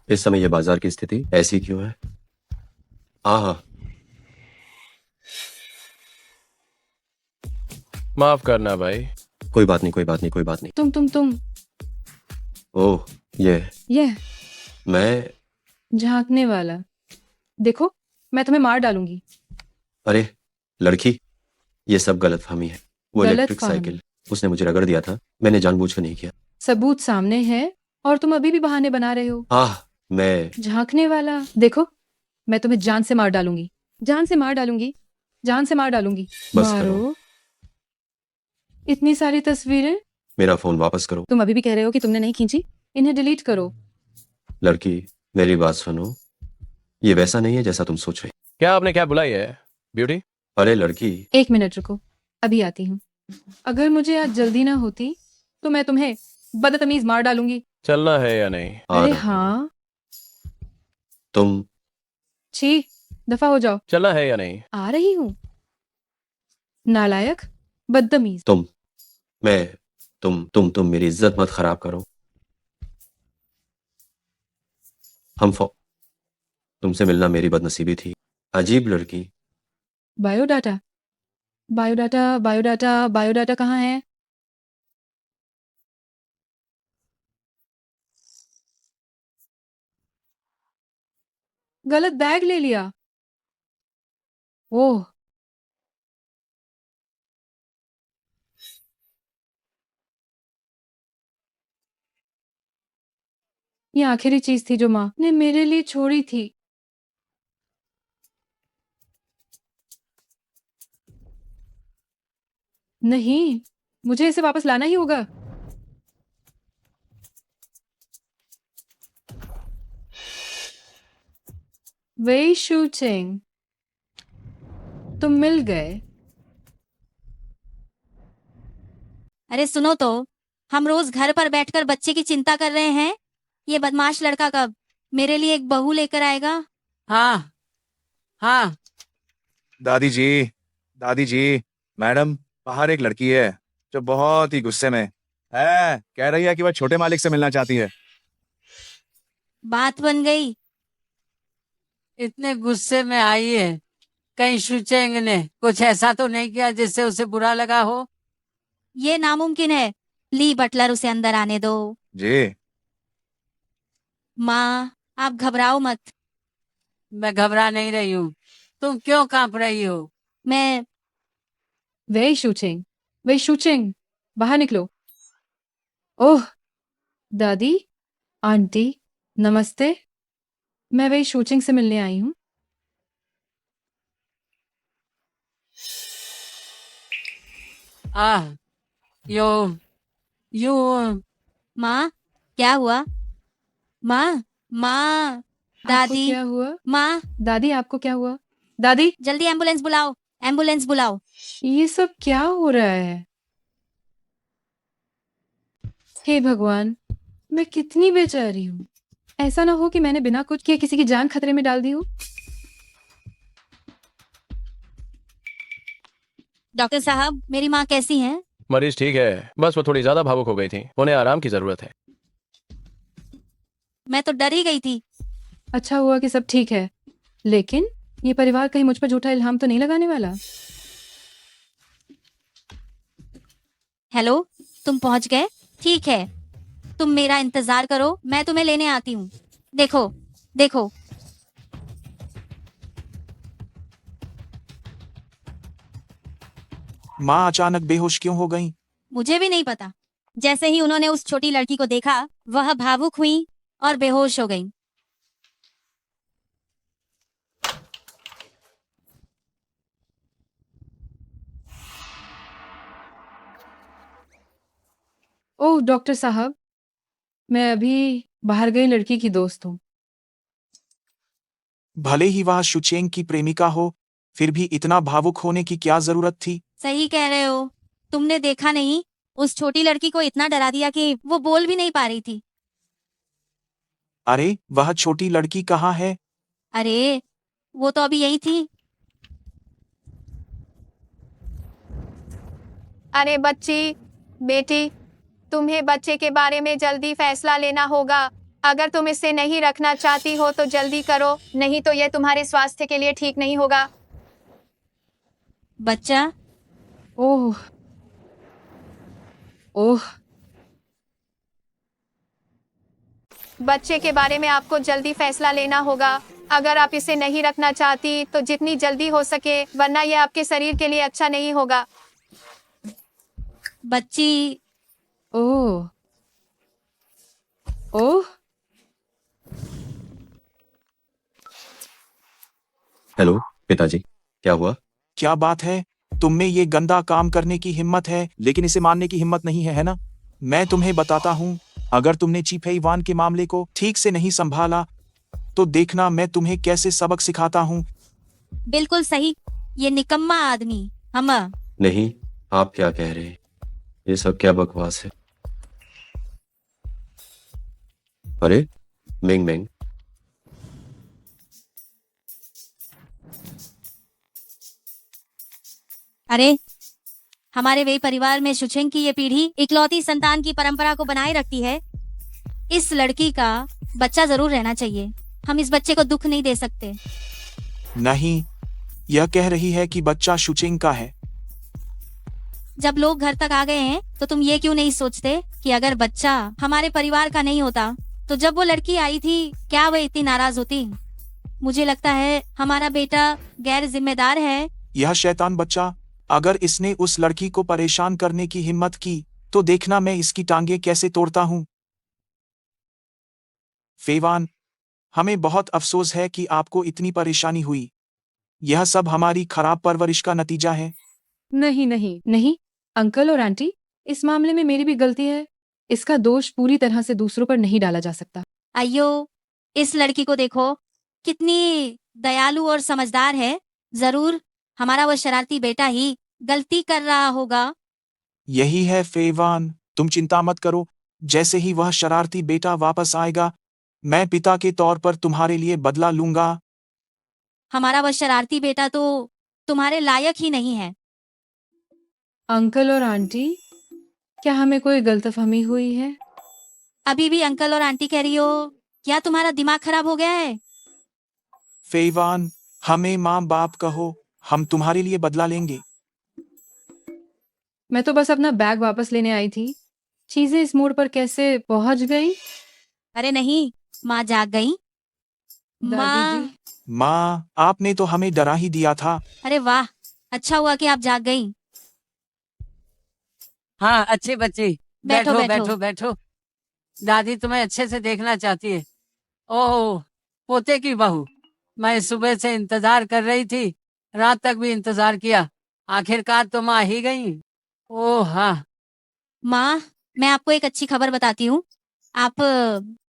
इस समय ये बाजार की स्थिति ऐसी क्यों है? हाँ हाँ। माफ करना भाई। कोई बात नहीं, कोई बात नहीं, कोई बात नहीं। तुम ओह, ये मैं झांकने वाला, देखो मैं तुम्हें मार डालूंगी। अरे लड़की, ये सब गलतफहमी है। वो इलेक्ट्रिक गलतफहमी? साइकिल उसने मुझे रगड़ दिया था, मैंने जानबूझकर नहीं किया। सबूत सामने है और तुम अभी भी बहाने बना रहे हो। आह, मैं झांकने वाला, देखो मैं तुम्हें जान से मार डालूंगी, जान से मार डालूंगी, जान से मार डालूंगी। बस करो। मारो। इतनी सारी तस्वीरें, मेरा फोन वापस करो। तुम अभी भी कह रहे हो कि तुमने नहीं खींची, इन्हें डिलीट करो। लड़की, मेरी बात सुनो, ये वैसा नहीं है जैसा तुम सोच रही। क्या आपने क्या बुलाई है ब्यूटी? अरे लड़की, 1 मिनट रुको, अभी आती हूँ। अगर मुझे आज जल्दी ना होती तो मैं तुम्हें बदतमीज मार डालूंगी। चलना है या नहीं? आ अरे रहा हूं। हाँ, तुम छी, दफा हो जाओ। चलना है या नहीं? आ रही हूँ। नालायक, बदतमीज। मैं तुम मेरी इज्जत मत खराब करो। हम फो तुमसे मिलना मेरी बदनसीबी थी। अजीब लड़की। बायोडाटा, बायोडाटा, बायोडाटा, बायोडाटा कहाँ है? गलत बैग ले लिया। ओह, ये आखिरी चीज थी जो माँ ने मेरे लिए छोड़ी थी। नहीं, मुझे इसे वापस लाना ही होगा। वे शूटिंग, तुम मिल गए। अरे सुनो तो, हम रोज घर पर बैठकर बच्चे की चिंता कर रहे हैं, ये बदमाश लड़का कब मेरे लिए एक बहू लेकर आएगा? हाँ हाँ। दादी जी, दादी जी, मैडम, बाहर एक लड़की है जो बहुत ही गुस्से में है। कह रही है कि वह छोटे मालिक से मिलना चाहती है। बात बन गई। इतने गुस्से में आई है, कहीं शुचेंग ने कुछ ऐसा तो नहीं किया जिससे उसे बुरा लगा हो? ये नामुमकिन है। ली बटलर, उसे अंदर आने दो। जी। माँ, आप घबराओ मत। मैं घबरा नहीं रही हूँ, तुम क्यों कांप रही हो? मैं वे शूटिंग, वे शूटिंग, बाहर निकलो। ओह, दादी, आंटी, नमस्ते। मैं वे शूटिंग से मिलने आई हूँ। आह, यो यू माँ, क्या हुआ? माँ, माँ, आपको दादी, क्या हुआ? माँ, दादी, आपको क्या हुआ? दादी, जल्दी एम्बुलेंस बुलाओ, एम्बुलेंस बुलाओ। ये सब क्या हो रहा है? हे भगवान, मैं कितनी बेचारी हूँ। ऐसा ना हो कि मैंने बिना कुछ किए किसी की जान खतरे में डाल दी हो। डॉक्टर साहब, मेरी माँ कैसी हैं? मरीज ठीक है, बस वो थोड़ी ज्यादा भावुक हो गई थी, उन्हें आराम की जरूरत है। मैं तो डर ही गई थी। अच्छा हुआ कि सब ठीक है, लेकिन ये परिवार कहीं मुझ पर झूठा इल्हाम तो नहीं लगाने वाला? हेलो, तुम पहुंच गए? ठीक है, तुम मेरा इंतजार करो, मैं तुम्हें लेने आती हूँ। देखो, देखो। माँ अचानक बेहोश क्यों हो गई? मुझे भी नहीं पता। जैसे ही उन्होंने उस छोटी लड़की को देखा, वह भावुक हुई और बेहोश हो गई। ओह डॉक्टर साहब, मैं अभी बाहर गई लड़की की दोस्त हूँ। भले ही वह शुचेंग की प्रेमिका हो, फिर भी इतना भावुक होने की क्या जरूरत थी? सही कह रहे हो। तुमने देखा नहीं, उस छोटी लड़की को इतना डरा दिया कि वो बोल भी नहीं पा रही थी। अरे, वह छोटी लड़की कहाँ है? अरे, वो तो अभी यही थी। अरे बच्ची, बेटी, तुम्हें बच्चे के बारे में जल्दी फैसला लेना होगा। अगर तुम इसे नहीं रखना चाहती हो तो जल्दी करो, नहीं तो यह तुम्हारे स्वास्थ्य के लिए ठीक नहीं होगा। बच्चा, ओह ओह बच्चे के बारे में आपको जल्दी फैसला लेना होगा। अगर आप इसे नहीं रखना चाहती तो जितनी जल्दी हो सके, वरना यह आपके शरीर के लिए अच्छा नहीं होगा। बच्ची, ओह ओह हेलो पिताजी, क्या हुआ? क्या बात है? तुम में ये गंदा काम करने की हिम्मत है, लेकिन इसे मानने की हिम्मत नहीं है ना? मैं तुम्हें बताता हूँ, अगर तुमने चीफेईवान के मामले को ठीक से नहीं संभाला तो देखना मैं तुम्हें कैसे सबक सिखाता हूँ। बिल्कुल सही। ये निकम्मा आदमी हम नहीं, आप क्या कह रहे हैं? ये सब क्या बकवास है? अरे मेंग मेंग, अरे हमारे वे परिवार में शुचेंग की ये पीढ़ी इकलौती संतान की परंपरा को बनाए रखती है। इस लड़की का बच्चा जरूर रहना चाहिए। हम इस बच्चे को दुख नहीं दे सकते। नहीं, यह कह रही है कि बच्चा शुचिंग का है। जब लोग घर तक आ गए हैं तो तुम ये क्यों नहीं सोचते कि अगर बच्चा हमारे परिवार का नहीं होता तो जब वो लड़की आई थी क्या वह इतनी नाराज होती? मुझे लगता है हमारा बेटा गैर जिम्मेदार है। यह शैतान बच्चा, अगर इसने उस लड़की को परेशान करने की हिम्मत की तो देखना मैं इसकी टांगे कैसे तोड़ता हूँ। फेवान, हमें बहुत अफसोस है कि आपको इतनी परेशानी हुई। यह सब हमारी खराब परवरिश का नतीजा है। नहीं नहीं नहीं अंकल और आंटी, इस मामले में मेरी भी गलती है। इसका दोष पूरी तरह से दूसरों पर नहीं डाला जा सकता। अयो, इस लड़की को देखो, कितनी दयालु और समझदार है। जरूर हमारा वो शरारती बेटा ही गलती कर रहा होगा। यही है फेवान, तुम चिंता मत करो। जैसे ही वह शरारती बेटा वापस आएगा, मैं पिता के तौर पर तुम्हारे लिए बदला लूंगा। हमारा वो शरारती बेटा तो तुम्हारे लायक ही नहीं है। अंकल और आंटी, क्या हमें कोई गलतफहमी हुई है? अभी भी अंकल और आंटी कह रही हो? क्या तुम्हारा दिमाग खराब हो गया है? फेवान, हमें माँ बाप कहो, हम तुम्हारे लिए बदला लेंगे। मैं तो बस अपना बैग वापस लेने आई थी। चीजें इस मोड़ पर कैसे पहुंच गई? अरे नहीं, माँ जाग गई। दादी माँ, जी, माँ, आपने तो हमें डरा ही दिया था। अरे वाह, अच्छा हुआ कि आप जाग गई। हाँ, अच्छी बच्ची, बैठो, बैठो बैठो। बैठो बैठो। दादी तुम्हें अच्छे से देखना चाहती है। ओह, पोते की बहू, मैं सुबह से इंतजार कर रही थी, रात तक भी इंतजार किया, आखिरकार तुम आ ही गई। ओह हाँ, माँ, मैं आपको एक अच्छी खबर बताती हूँ। आप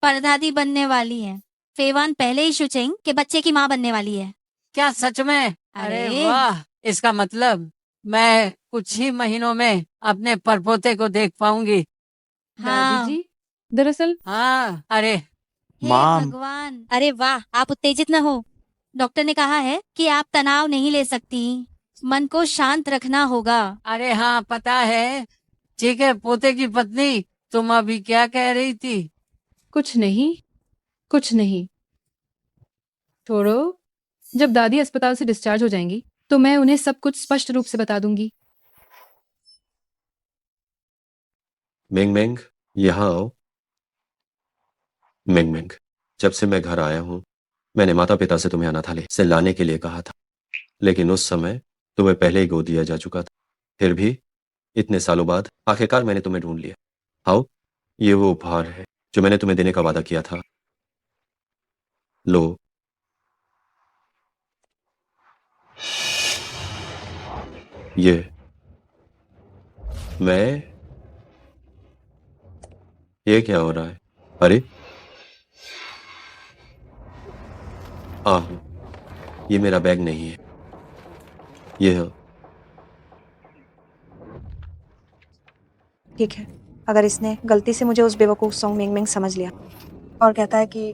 परदादी बनने वाली हैं। फेवान पहले ही शुचेंग के बच्चे की माँ बनने वाली है। क्या सच में? अरे अरे। वाह, इसका मतलब मैं कुछ ही महीनों में अपने परपोते को देख पाऊंगी। हाँ। दादी जी, दरअसल हाँ, अरे हे माँ। भगवान, अरे वाह, आप उत्तेजित न हो। डॉक्टर ने कहा है कि आप तनाव नहीं ले सकती, मन को शांत रखना होगा। अरे हाँ, पता है। ठीक है पोते की पत्नी, तुम अभी क्या कह रही थी? कुछ नहीं, कुछ नहीं। छोड़ो, जब दादी अस्पताल से डिस्चार्ज हो जाएंगी तो मैं उन्हें सब कुछ स्पष्ट रूप से बता दूंगी। मेंग मेंग, यहाँ आओ। मेंग मेंग, जब से मैं घर आया हूँ, मैंने माता पिता से तुम्हें अनाथालय से लाने के लिए कहा था, लेकिन उस समय तुम्हें पहले ही गोद दिया जा चुका था। फिर भी इतने सालों बाद आखिरकार मैंने तुम्हें ढूंढ लिया। आओ, ये वो उपहार है जो मैंने तुम्हें देने का वादा किया था। लो। ये ये क्या हो रहा है? अरे ये मेरा बैग नहीं है। ये ठीक है, अगर इसने गलती से मुझे उस बेवकूफ़ सॉन्ग मिंग मिंग समझ लिया और कहता है कि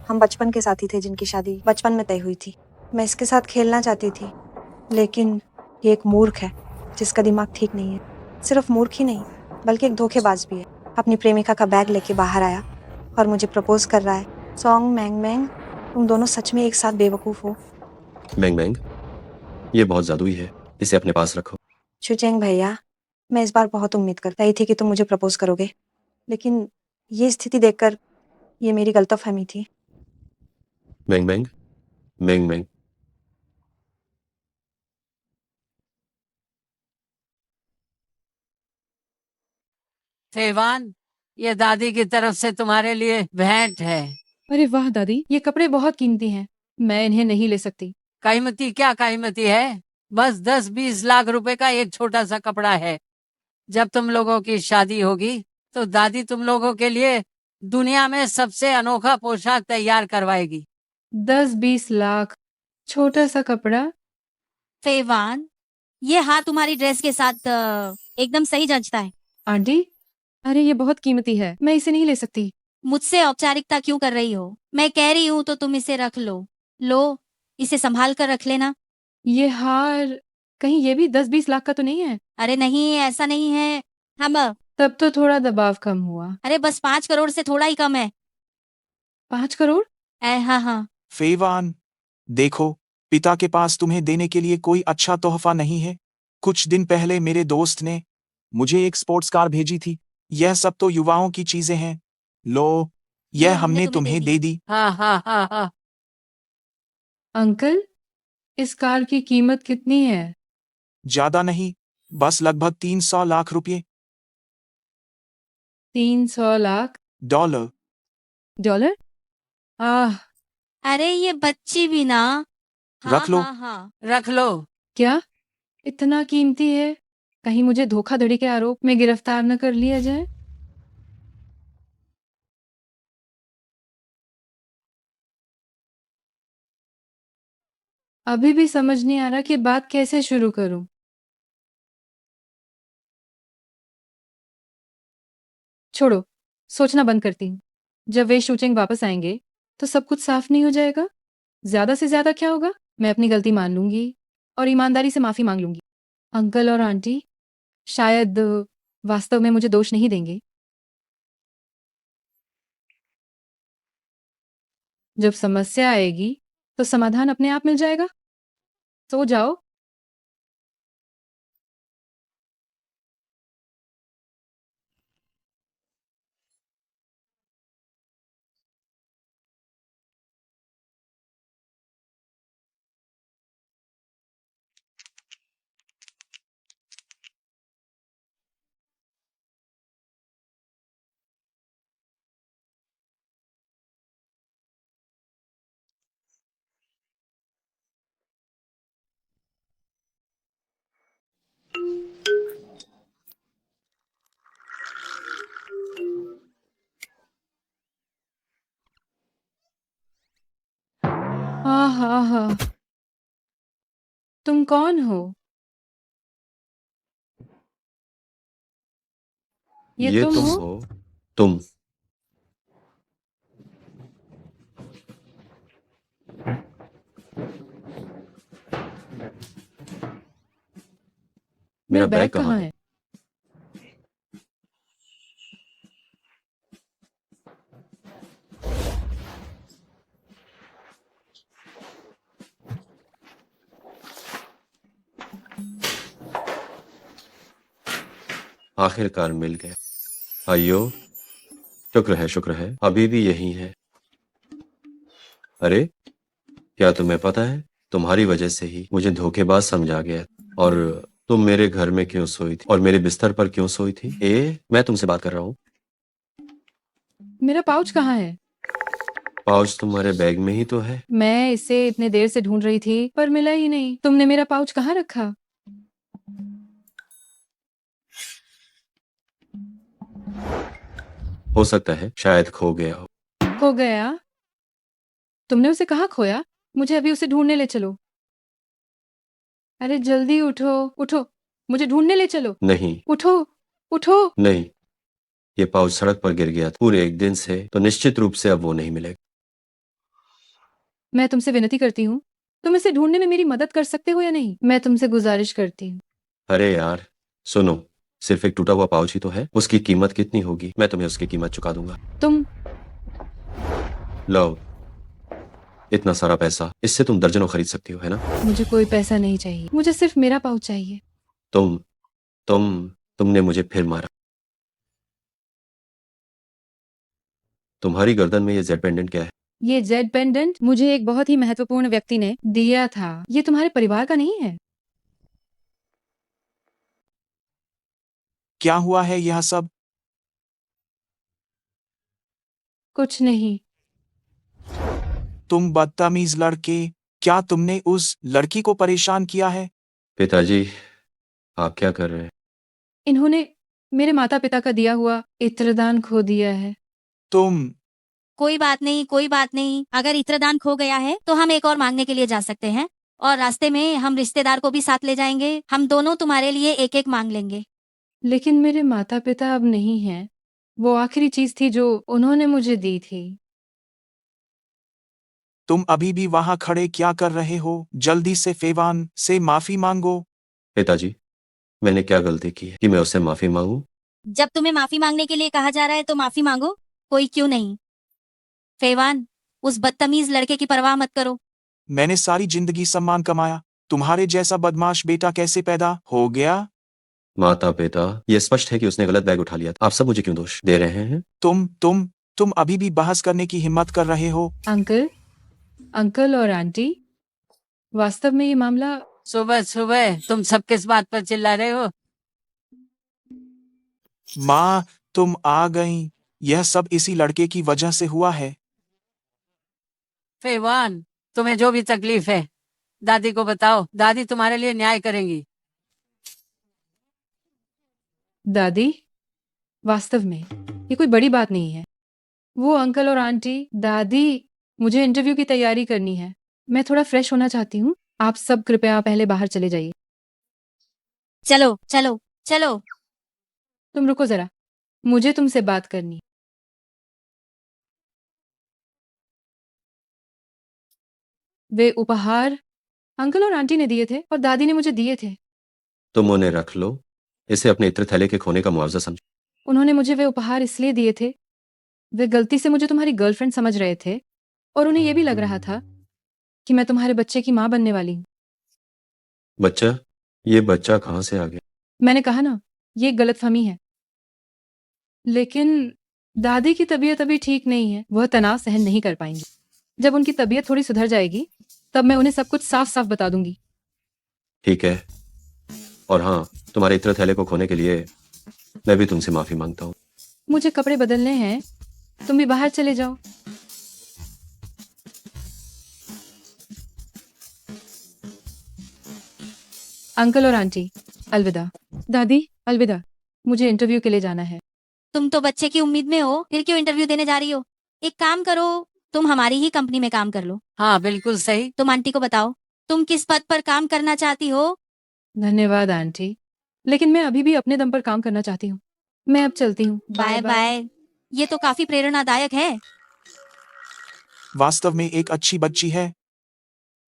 हम बचपन के साथी थे जिनकी शादी बचपन में तय हुई थी। मैं इसके साथ खेलना चाहती थी, लेकिन ये एक मूर्ख है जिसका दिमाग ठीक नहीं है। सिर्फ मूर्ख ही नहीं, बल्कि एक धोखेबाज भी है। अपनी प्रेमिका का बैग लेके बाहर आया और मुझे प्रपोज कर रहा है। सॉन्ग मैंग मैंग, तुम दोनों सच में एक साथ बेवकूफ हो। मैंग मैंग, ये बहुत जादुई है, इसे अपने पास रखो। शुचेंग भैया, मैं इस बार बहुत उम्मीद करता ही थी कि तुम मुझे प्रपोज करोगे, लेकिन ये स्थिति देखकर ये मेरी गलतफहमी थी। मैंग मैंग, मैंग मैंग। सेवान, ये दादी की तरफ से तुम्हारे लिए भेंट है। अरे वाह दादी, ये कपड़े बहुत कीमती हैं, मैं इन्हें नहीं ले सकती। कीमती क्या कीमती है, बस 10-20 लाख रुपए का एक छोटा सा कपड़ा है। जब तुम लोगों की शादी होगी तो दादी तुम लोगों के लिए दुनिया में सबसे अनोखा पोशाक तैयार करवाएगी। 10-20 लाख, छोटा सा कपड़ा। फेवान, ये हार तुम्हारी ड्रेस के साथ एकदम सही जचता है। आंटी, अरे ये बहुत कीमती है, मैं इसे नहीं ले सकती। मुझसे औपचारिकता क्यों कर रही हो? मैं कह रही हूँ तो तुम इसे रख लो। लो, इसे संभाल कर रख लेना। ये हार कहीं ये भी 10-20 लाख का तो नहीं है? अरे नहीं, ऐसा नहीं है। हम तब तो थोड़ा दबाव कम हुआ। अरे बस 5 करोड़ से थोड़ा ही कम है। 5 करोड़? हाँ हाँ। फेवान, देखो, पिता के पास तुम्हें देने के लिए कोई अच्छा तोहफा नहीं है। कुछ दिन पहले मेरे दोस्त ने मुझे एक स्पोर्ट्स कार भेजी थी। यह सब तो युवाओं की चीजें हैं। लो, यह हमने तुम्हें दे दी। हाँ हाँ हाँ हाँ। अंकल, इस कार की कीमत कितनी है? ज्यादा नहीं, बस लगभग 300 लाख रुपए। 300 लाख डॉलर। डॉलर? आह, अरे ये बच्ची भी ना। हाँ, रख लो। हाँ हाँ। रख लो। क्या इतना कीमती है? कहीं मुझे धोखाधड़ी के आरोप में गिरफ्तार न कर लिया जाए। अभी भी समझ नहीं आ रहा कि बात कैसे शुरू करूं। छोड़ो, सोचना बंद करती हूँ। जब वे शूचिंग वापस आएंगे तो सब कुछ साफ नहीं हो जाएगा? ज्यादा से ज्यादा क्या होगा, मैं अपनी गलती मान लूंगी और ईमानदारी से माफी मांग लूंगी। अंकल और आंटी शायद वास्तव में मुझे दोष नहीं देंगे। जब समस्या आएगी तो समाधान अपने आप मिल जाएगा। सो जाओ। हाँ हाँ हाँ, तुम कौन हो? ये तुम तुम हो? हो? तुम? मेरा बैग कहाँ है? आखिरकार मिल गया। अयो, शुक्र है, अभी भी यही है। अरे, क्या तुम्हें पता है, तुम्हारी वजह से ही मुझे धोखेबाज समझा गया। और तुम मेरे घर में क्यों सोई थी और मेरे बिस्तर पर क्यों सोई थी? मैं तुमसे बात कर रहा हूँ। मेरा पाउच कहाँ है? पाउच तुम्हारे बैग में ही तो है। मैं इसे इतने देर से ढूंढ रही थी पर मिला ही नहीं। तुमने मेरा पाउच कहाँ रखा? हो सकता है शायद खो गया हो। खो गया? तुमने उसे कहाँ खोया? मुझे अभी उसे ढूंढने ले चलो। अरे जल्दी उठो, उठो, मुझे ढूंढने ले चलो। नहीं, उठो, उठो। नहीं, ये पाउच सड़क पर गिर गया था पूरे एक दिन से, तो निश्चित रूप से अब वो नहीं मिलेगा। मैं तुमसे विनती करती हूँ, तुम इसे ढूंढने में मेरी मदद कर सकते हो या नहीं? मैं तुमसे गुजारिश करती हूँ। अरे यार, सुनो, सिर्फ एक टूटा हुआ पाउच ही तो है, उसकी कीमत कितनी होगी? मैं तुम्हें उसकी कीमत चुका दूंगा। तुम लो, इतना सारा पैसा, इससे तुम दर्जनों खरीद सकती हो, है ना? मुझे कोई पैसा नहीं चाहिए, मुझे सिर्फ मेरा पाउच चाहिए। तुम तुमने मुझे फिर मारा। तुम्हारी गर्दन में ये जेड पेंडेंट क्या है? ये जेड पेंडेंट मुझे एक बहुत ही महत्वपूर्ण व्यक्ति ने दिया था। ये तुम्हारे परिवार का नहीं है। क्या हुआ है यह सब? कुछ नहीं। तुम बदतमीज लड़के, क्या तुमने उस लड़की को परेशान किया है? पिताजी, आप क्या कर रहे हैं? इन्होंने मेरे माता पिता का दिया हुआ इत्रदान खो दिया है। तुम कोई बात नहीं, कोई बात नहीं। अगर इत्रदान खो गया है तो हम एक और मांगने के लिए जा सकते हैं, और रास्ते में हम रिश्तेदार को भी साथ ले जाएंगे। हम दोनों तुम्हारे लिए एक एक मांग लेंगे। लेकिन मेरे माता पिता अब नहीं हैं। वो आखिरी चीज थी जो उन्होंने मुझे दी थी। तुम अभी भी वहां खड़े क्या कर रहे हो? जल्दी से फेवान से माफी मांगो। पिताजी, मैंने क्या गलती की है कि मैं उससे माफी मांगू? जब तुम्हें माफी मांगने के लिए कहा जा रहा है तो माफी मांगो, कोई क्यों नहीं। फेवान, उस बदतमीज लड़के की परवाह मत करो। मैंने सारी जिंदगी सम्मान कमाया, तुम्हारे जैसा बदमाश बेटा कैसे पैदा हो गया? माता पिता, ये स्पष्ट है कि उसने गलत बैग उठा लिया था। आप सब मुझे क्यों दोष दे रहे हैं? तुम अभी भी बहस करने की हिम्मत कर रहे हो? अंकल और आंटी, वास्तव में ये मामला सुबह सुबह तुम सब किस बात पर चिल्ला रहे हो? माँ, तुम आ गईं। यह सब इसी लड़के की वजह से हुआ है। फेवान, तुम्हें जो भी तकलीफ है दादी को बताओ, दादी तुम्हारे लिए न्याय करेंगी। दादी, वास्तव में ये कोई बड़ी बात नहीं है। वो अंकल और आंटी, दादी, मुझे इंटरव्यू की तैयारी करनी है। मैं थोड़ा फ्रेश होना चाहती हूँ। आप सब कृपया पहले बाहर चले जाइए। चलो चलो चलो। तुम रुको जरा, मुझे तुमसे बात करनी है। वे उपहार अंकल और आंटी ने दिए थे और दादी ने मुझे दिए थे। तुम उन्हें रख लो, इसे अपने इत्र थैले के खोने का मुआवजा समझो। उन्होंने मुझे वे उपहार इसलिए दिए थे, वे गलती से मुझे तुम्हारी गर्लफ्रेंड समझ रहे थे, और उन्हें यह भी लग रहा था कि मैं तुम्हारे बच्चे की माँ बनने वाली हूँ। बच्चा, ये बच्चा कहाँ से आ गया? मैंने कहा ना, ये एक गलतफहमी है। लेकिन दादी की तबीयत अभी ठीक नहीं है। वह तनाव सहन नहीं कर पाएंगी। जब उनकी तबीयत थोड़ी सुधर जाएगी तब मैं उन्हें सब कुछ साफ साफ बता दूंगी। ठीक है, और हाँ, तुम्हारे इत्र थैले को खोने के लिए मैं भी तुमसे माफी मांगता हूँ। मुझे कपड़े बदलने हैं, तुम भी बाहर चले जाओ। अंकल और आंटी, अलविदा। दादी, अलविदा। मुझे इंटरव्यू के लिए जाना है। तुम तो बच्चे की उम्मीद में हो, फिर क्यों इंटरव्यू देने जा रही हो? एक काम करो, तुम हमारी ही कंपनी में काम कर लो। हाँ बिल्कुल सही। तुम आंटी को बताओ तुम किस पद पर काम करना चाहती हो। धन्यवाद आंटी, लेकिन मैं अभी भी अपने दम पर काम करना चाहती हूँ। मैं अब चलती हूँ। Bye bye. ये तो काफी प्रेरणादायक है। वास्तव में एक अच्छी बच्ची है।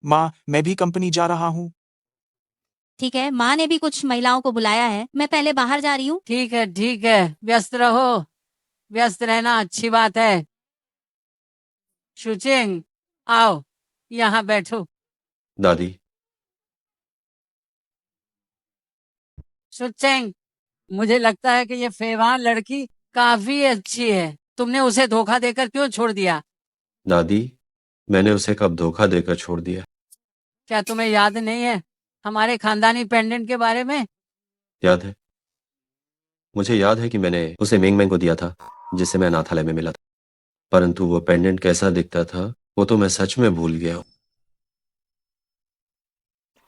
माँ, मैं भी कंपनी जा रहा हूँ। ठीक है, माँ ने भी कुछ महिलाओं को बुलाया है, मैं पहले बाहर जा रही हूँ। ठीक है, व्यस्त रहो। व्यस्त रहना अच्छी बात है। शुचिंग, आओ यहाँ बैठो। दादी, शुचिंग, मुझे लगता है कि ये फेवान लड़की काफी अच्छी है। तुमने उसे धोखा देकर क्यों छोड़ दिया? दादी, मैंने उसे कब धोखा देकर छोड़ दिया? क्या तुम्हें याद नहीं है हमारे खानदानी पेंडेंट के बारे में? याद है, मुझे याद है कि मैंने उसे मेंग मेंग को दिया था, जिसे मैं अनाथालय में मिला था। परंतु वो पेंडेंट कैसा दिखता था वो तो मैं सच में भूल गया हूँ।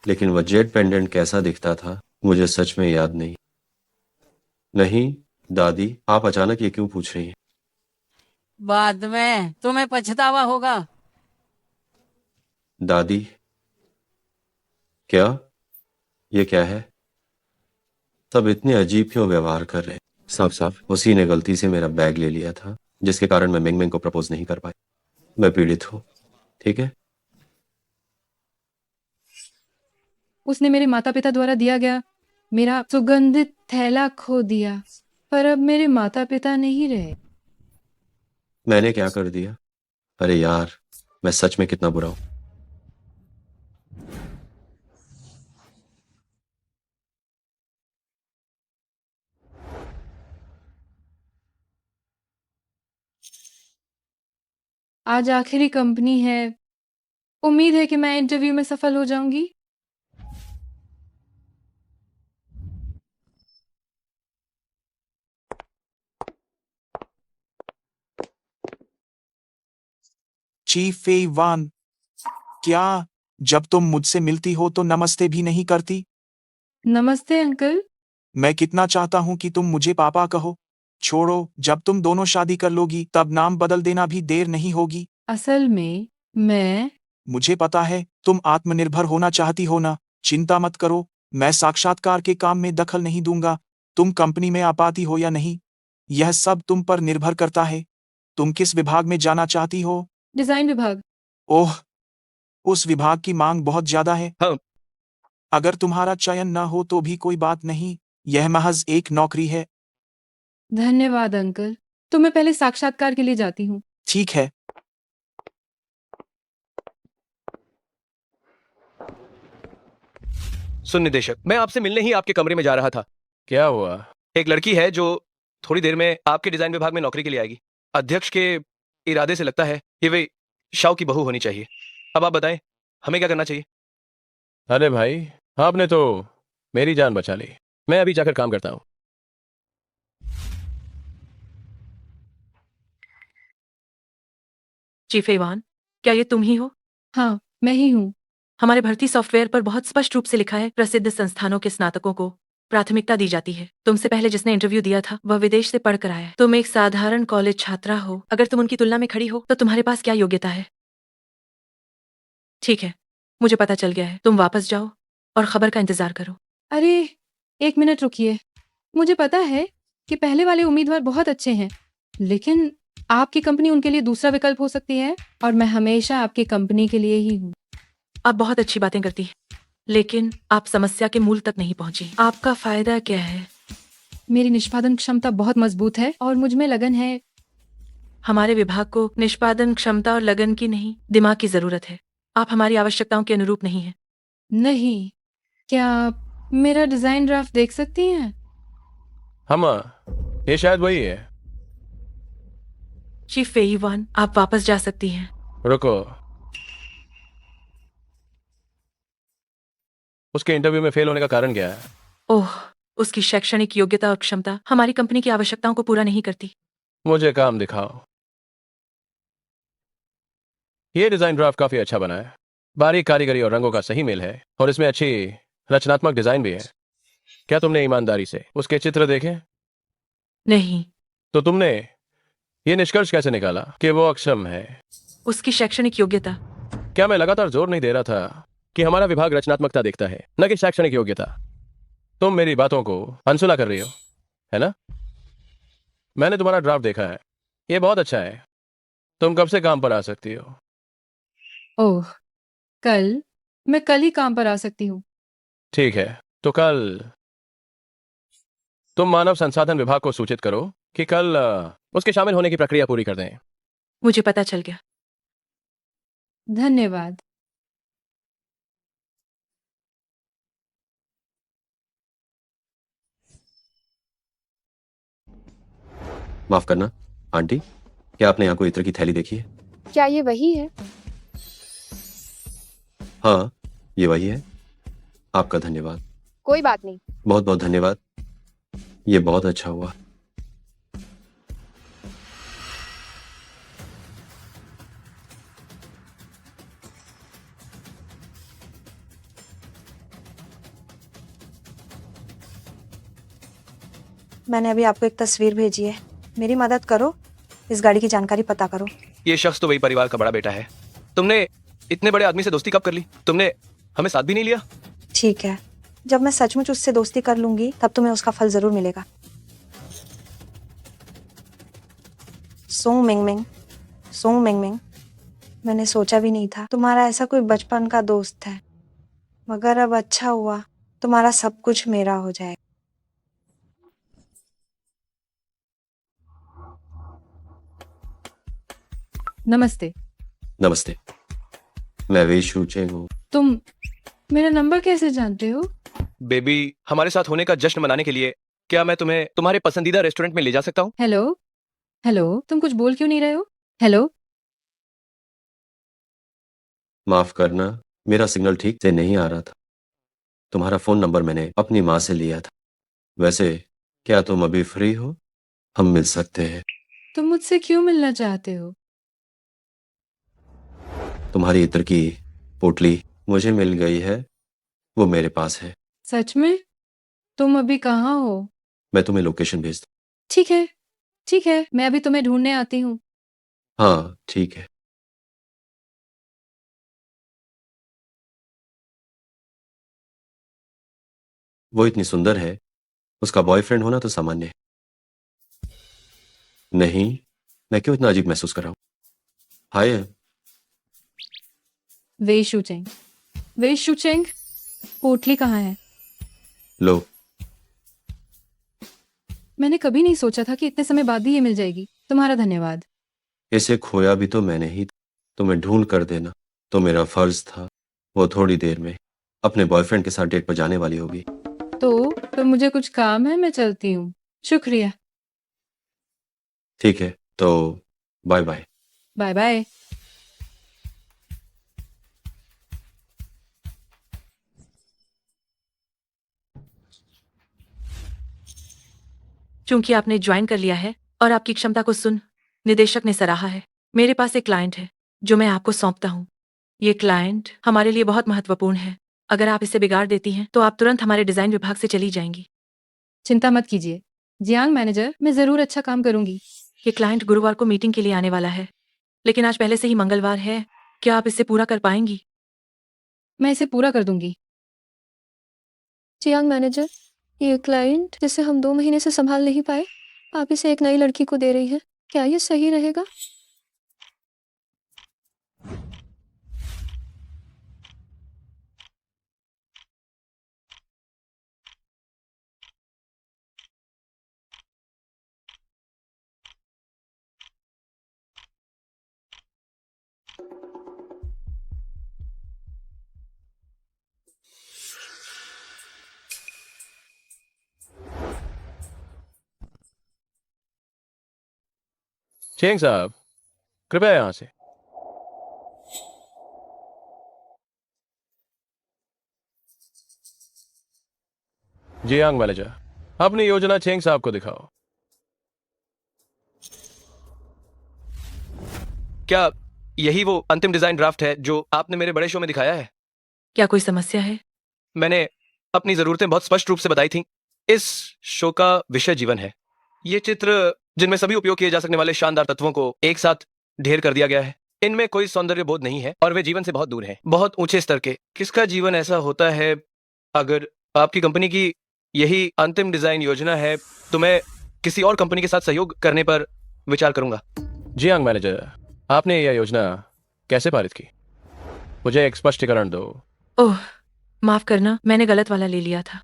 लेकिन वह जेड पेंडेंट कैसा दिखता था मुझे सच में याद नहीं। नहीं दादी, आप अचानक ये क्यों पूछ रही हैं? बाद में तुम्हें पछतावा होगा। दादी, क्या? ये क्या है? सब इतने अजीब क्यों व्यवहार कर रहे हैं? साफ साफ उसी ने गलती से मेरा बैग ले लिया था, जिसके कारण मैं मेंग मेंग को प्रपोज नहीं कर पाई। मैं पीड़ित हूँ, ठीक है? उसने मेरे माता पिता द्वारा दिया गया मेरा सुगंधित थैला खो दिया, पर अब मेरे माता पिता नहीं रहे। मैंने क्या कर दिया? अरे यार, मैं सच में कितना बुरा हूं। आज आखिरी कंपनी है। उम्मीद है कि मैं इंटरव्यू में सफल हो जाऊंगी। चीफ फे वान, क्या जब तुम मुझसे मिलती हो तो नमस्ते भी नहीं करती? नमस्ते अंकल। मैं कितना चाहता हूं कि तुम मुझे पापा कहो। छोड़ो, जब तुम दोनों शादी कर लोगी तब नाम बदल देना भी देर नहीं होगी। असल में मैं मुझे पता है तुम आत्मनिर्भर होना चाहती हो ना। चिंता मत करो, मैं साक्षात्कार के काम में दखल नहीं दूंगा। तुम कंपनी में आ पाती हो या नहीं, यह सब तुम पर निर्भर करता है। तुम किस विभाग में जाना चाहती हो? डिजाइन विभाग। ओह, उस विभाग की मांग बहुत ज्यादा है। हाँ। अगर तुम्हारा चयन न हो तो भी कोई बात नहीं, यह महज एक नौकरी है। धन्यवाद अंकल। तो मैं पहले साक्षात्कार के लिए जाती हूँ। ठीक है। सुन निदेशक, मैं आपसे मिलने ही आपके कमरे में जा रहा था। क्या हुआ? एक लड़की है जो थोड़ी देर में आपके डिजाइन विभाग में नौकरी के लिए आएगी। अध्यक्ष के इरादे से लगता है ये वे शाव की बहू होनी चाहिए। अब आप बताएं, हमें क्या करना चाहिए? अरे भाई, आपने तो मेरी जान बचा ली। मैं अभी जाकर काम करता हूं। चीफ इवान, क्या ये तुम ही हो? हाँ, मैं ही हूँ। हमारे भर्ती सॉफ्टवेयर पर बहुत स्पष्ट रूप से लिखा है प्रसिद्ध संस्थानों के स्नातकों को प्राथमिकता दी जाती है। तुमसे पहले जिसने इंटरव्यू दिया था वह विदेश से पढ़कर आया है। तुम एक साधारण कॉलेज छात्रा हो। अगर तुम उनकी तुलना में खड़ी हो तो तुम्हारे पास क्या योग्यता है? ठीक है, मुझे पता चल गया है। तुम वापस जाओ और खबर का इंतजार करो। अरे, एक मिनट रुकिए। मुझे पता है कि पहले वाले उम्मीदवार बहुत अच्छे हैं, लेकिन आपकी कंपनी उनके लिए दूसरा विकल्प हो सकती है और मैं हमेशा आपकी कंपनी के लिए ही हूँ। आप बहुत अच्छी बातें करती हैं, लेकिन आप समस्या के मूल तक नहीं पहुंची। आपका फायदा क्या है? मेरी निष्पादन क्षमता बहुत मजबूत है और मुझ में लगन है। हमारे विभाग को निष्पादन क्षमता और लगन की नहीं, दिमाग की जरूरत है। आप हमारी आवश्यकताओं के अनुरूप नहीं हैं। नहीं, क्या आप मेरा डिजाइन ड्राफ्ट देख सकती हैं? हम ये शायद वही है। चीफ फेईवान, आप वापस जा सकती हैं। रुको, उसके इंटरव्यू में फेल होने का कारण क्या है? ओह, उसकी शैक्षणिक योग्यता और क्षमता हमारी कंपनी की आवश्यकताओं को पूरा नहीं करती। मुझे काम दिखाओ। ये डिजाइन ड्राफ्ट काफी अच्छा बना है। बारीक कारीगरी और रंगों का सही मेल है और इसमें अच्छी रचनात्मक डिजाइन भी है। क्या तुमने ईमानदारी से उसके चित्र देखे? नहीं। तो तुमने ये निष्कर्ष कैसे निकाला कि वो अक्षम है? उसकी शैक्षणिक योग्यता। क्या मैं लगातार जोर नहीं दे रहा था कि हमारा विभाग रचनात्मकता देखता है, न कि शैक्षणिक योग्यता? तुम मेरी बातों को अनसुना कर रही हो, है ना? मैंने तुम्हारा ड्राफ्ट देखा है, ये बहुत अच्छा है। तुम कब से काम पर आ सकती हो? ओह, मैं कल ही काम पर आ सकती हूँ। ठीक है, तो कल तुम मानव संसाधन विभाग को सूचित करो कि कल उसके शामिल होने की प्रक्रिया पूरी कर दें। मुझे पता चल गया। धन्यवाद। माफ करना आंटी, क्या आपने यहाँ कोई इत्र की थैली देखी है? क्या ये वही है? हाँ, ये वही है। आपका धन्यवाद। कोई बात नहीं। बहुत बहुत धन्यवाद। ये बहुत अच्छा हुआ। मैंने अभी आपको एक तस्वीर भेजी है, मेरी मदद करो, इस गाड़ी की जानकारी पता करो। ये शख्स तो वही परिवार का बड़ा बेटा है। तुमने इतने बड़े आदमी से दोस्ती कब कर ली? तुमने हमें साथ भी नहीं लिया? ठीक है, जब मैं सचमुच उससे दोस्ती कर लूंगी तब तुम्हें उसका फल जरूर मिलेगा। सोंग मिंग, मैंने सोचा भी नहीं था तुम्हारा ऐसा कोई बचपन का दोस्त है, मगर अब अच्छा हुआ, तुम्हारा सब कुछ मेरा हो जाएगा। नमस्ते। नमस्ते, मैं वे शूचेंग हूँ। तुम मेरा नंबर कैसे जानते हो? बेबी, हमारे साथ होने का जश्न मनाने के लिए क्या मैं तुम्हें तुम्हारे पसंदीदा रेस्टोरेंट में ले जा सकता हूँ? हेलो हेलो, तुम कुछ बोल क्यों नहीं रहे हो? हेलो, माफ करना, मेरा सिग्नल ठीक से नहीं आ रहा था। तुम्हारा फोन नंबर मैंने अपनी माँ से लिया था। वैसे क्या तुम अभी फ्री हो? हम मिल सकते हैं। तुम मुझसे क्यों मिलना चाहते हो? तुम्हारी इत्र की पोटली मुझे मिल गई है, वो मेरे पास है। सच में? तुम अभी कहाँ हो? मैं तुम्हें लोकेशन भेजता ठीक है, ठीक है, मैं अभी तुम्हें ढूंढने आती हूँ। हूँ। हाँ ठीक है। वो इतनी सुंदर है, उसका बॉयफ्रेंड होना तो सामान्य है। नहीं, मैं क्यों इतना अजीब महसूस कर रहा हूँ? हाय, वे शूचेंग, वे शूचेंग, पोटली कहाँ है? लो। मैंने कभी नहीं सोचा था कि इतने समय बाद भी ये मिल जाएगी। तुम्हारा धन्यवाद। इसे खोया भी तो मैंने ही था। तुम्हें ढूंढ कर देना तो मेरा फर्ज था। वो थोड़ी देर में अपने बॉयफ्रेंड के साथ डेट पर जाने वाली होगी। तो मुझे कुछ काम है, मैं चलती हूँ। शुक्रिया। ठीक है, तो बाय बाय। Bye bye. चूंकि आपने ज्वाइन कर लिया है और आपकी क्षमता को सुन निदेशक ने सराहा है, मेरे पास एक क्लाइंट है जो मैं आपको सौंपता हूँ। ये क्लाइंट हमारे लिए बहुत महत्वपूर्ण है। अगर आप इसे बिगाड़ देती हैं तो आप तुरंत हमारे डिजाइन विभाग से चली जाएंगी। चिंता मत कीजिए जियांग मैनेजर, मैं जरूर अच्छा काम करूंगी। ये क्लाइंट गुरुवार को मीटिंग के लिए आने वाला है, लेकिन आज पहले से ही मंगलवार है। क्या आप इसे पूरा कर पाएंगी? मैं इसे पूरा कर दूंगी। जियांग मैनेजर, ये क्लाइंट जिसे हम 2 महीने से संभाल नहीं पाए, आप इसे एक नई लड़की को दे रही हैं। क्या ये सही रहेगा? चेंग साहब, कृपया यहाँ से। जियांग मैनेजर, अपनी योजना चेंग साहब को दिखाओ। क्या यही वो अंतिम डिजाइन ड्राफ्ट है जो आपने मेरे बड़े शो में दिखाया है? क्या कोई समस्या है? मैंने अपनी जरूरतें बहुत स्पष्ट रूप से बताई थी। इस शो का विषय जीवन है। ये चित्र जिनमें सभी उपयोग किए जा सकने वाले शानदार तत्वों को एक साथ ढेर कर दिया गया है। इनमें कोई सौंदर्य बोध नहीं है और वे जीवन से बहुत दूर हैं, बहुत ऊंचे स्तर के। किसका जीवन ऐसा होता है? अगर आपकी कंपनी की यही अंतिम डिजाइन योजना है तो मैं किसी और कंपनी के साथ सहयोग करने पर विचार करूंगा। जियांग मैनेजर, आपने यह योजना कैसे पारित की? मुझे एक स्पष्टीकरण दो। ओह, माफ करना, मैंने गलत वाला ले लिया था।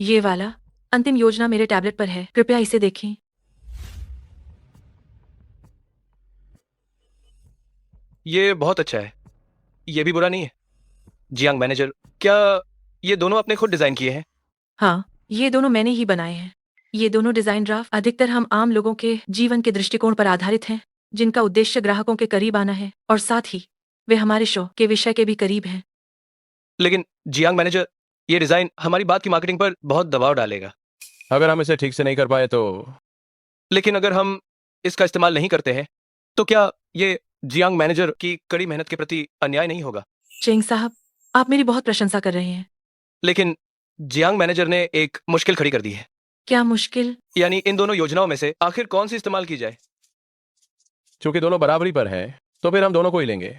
ये वाला अंतिम योजना मेरे टैबलेट पर है, कृपया इसे देखें। ये बहुत अच्छा है, ये भी बुरा नहीं है। जियांग मैनेजर, क्या ये दोनों आपने खुद डिजाइन किए हैं? हाँ, ये दोनों मैंने ही बनाए हैं। ये दोनों डिजाइन ड्राफ्ट अधिकतर हम आम लोगों के जीवन के दृष्टिकोण पर आधारित हैं, जिनका उद्देश्य ग्राहकों के करीब आना है और साथ ही वे हमारे शो के विषय के भी करीब हैं। लेकिन जियांग मैनेजर, ये डिजाइन हमारी बात की मार्केटिंग पर बहुत दबाव डालेगा। अगर हम इसे ठीक से नहीं कर पाए तो? लेकिन अगर हम इसका इस्तेमाल नहीं करते हैं तो क्या ये जियांग मैनेजर की कड़ी मेहनत के प्रति अन्याय नहीं होगा? चेंग साहब, आप मेरी बहुत प्रशंसा कर रहे हैं। लेकिन जियांग मैनेजर ने एक मुश्किल खड़ी कर दी है। क्या मुश्किल? यानी इन दोनों योजनाओं में से आखिर कौन सी इस्तेमाल की जाए? क्योंकि दोनों बराबरी पर हैं, तो फिर हम दोनों को ही लेंगे।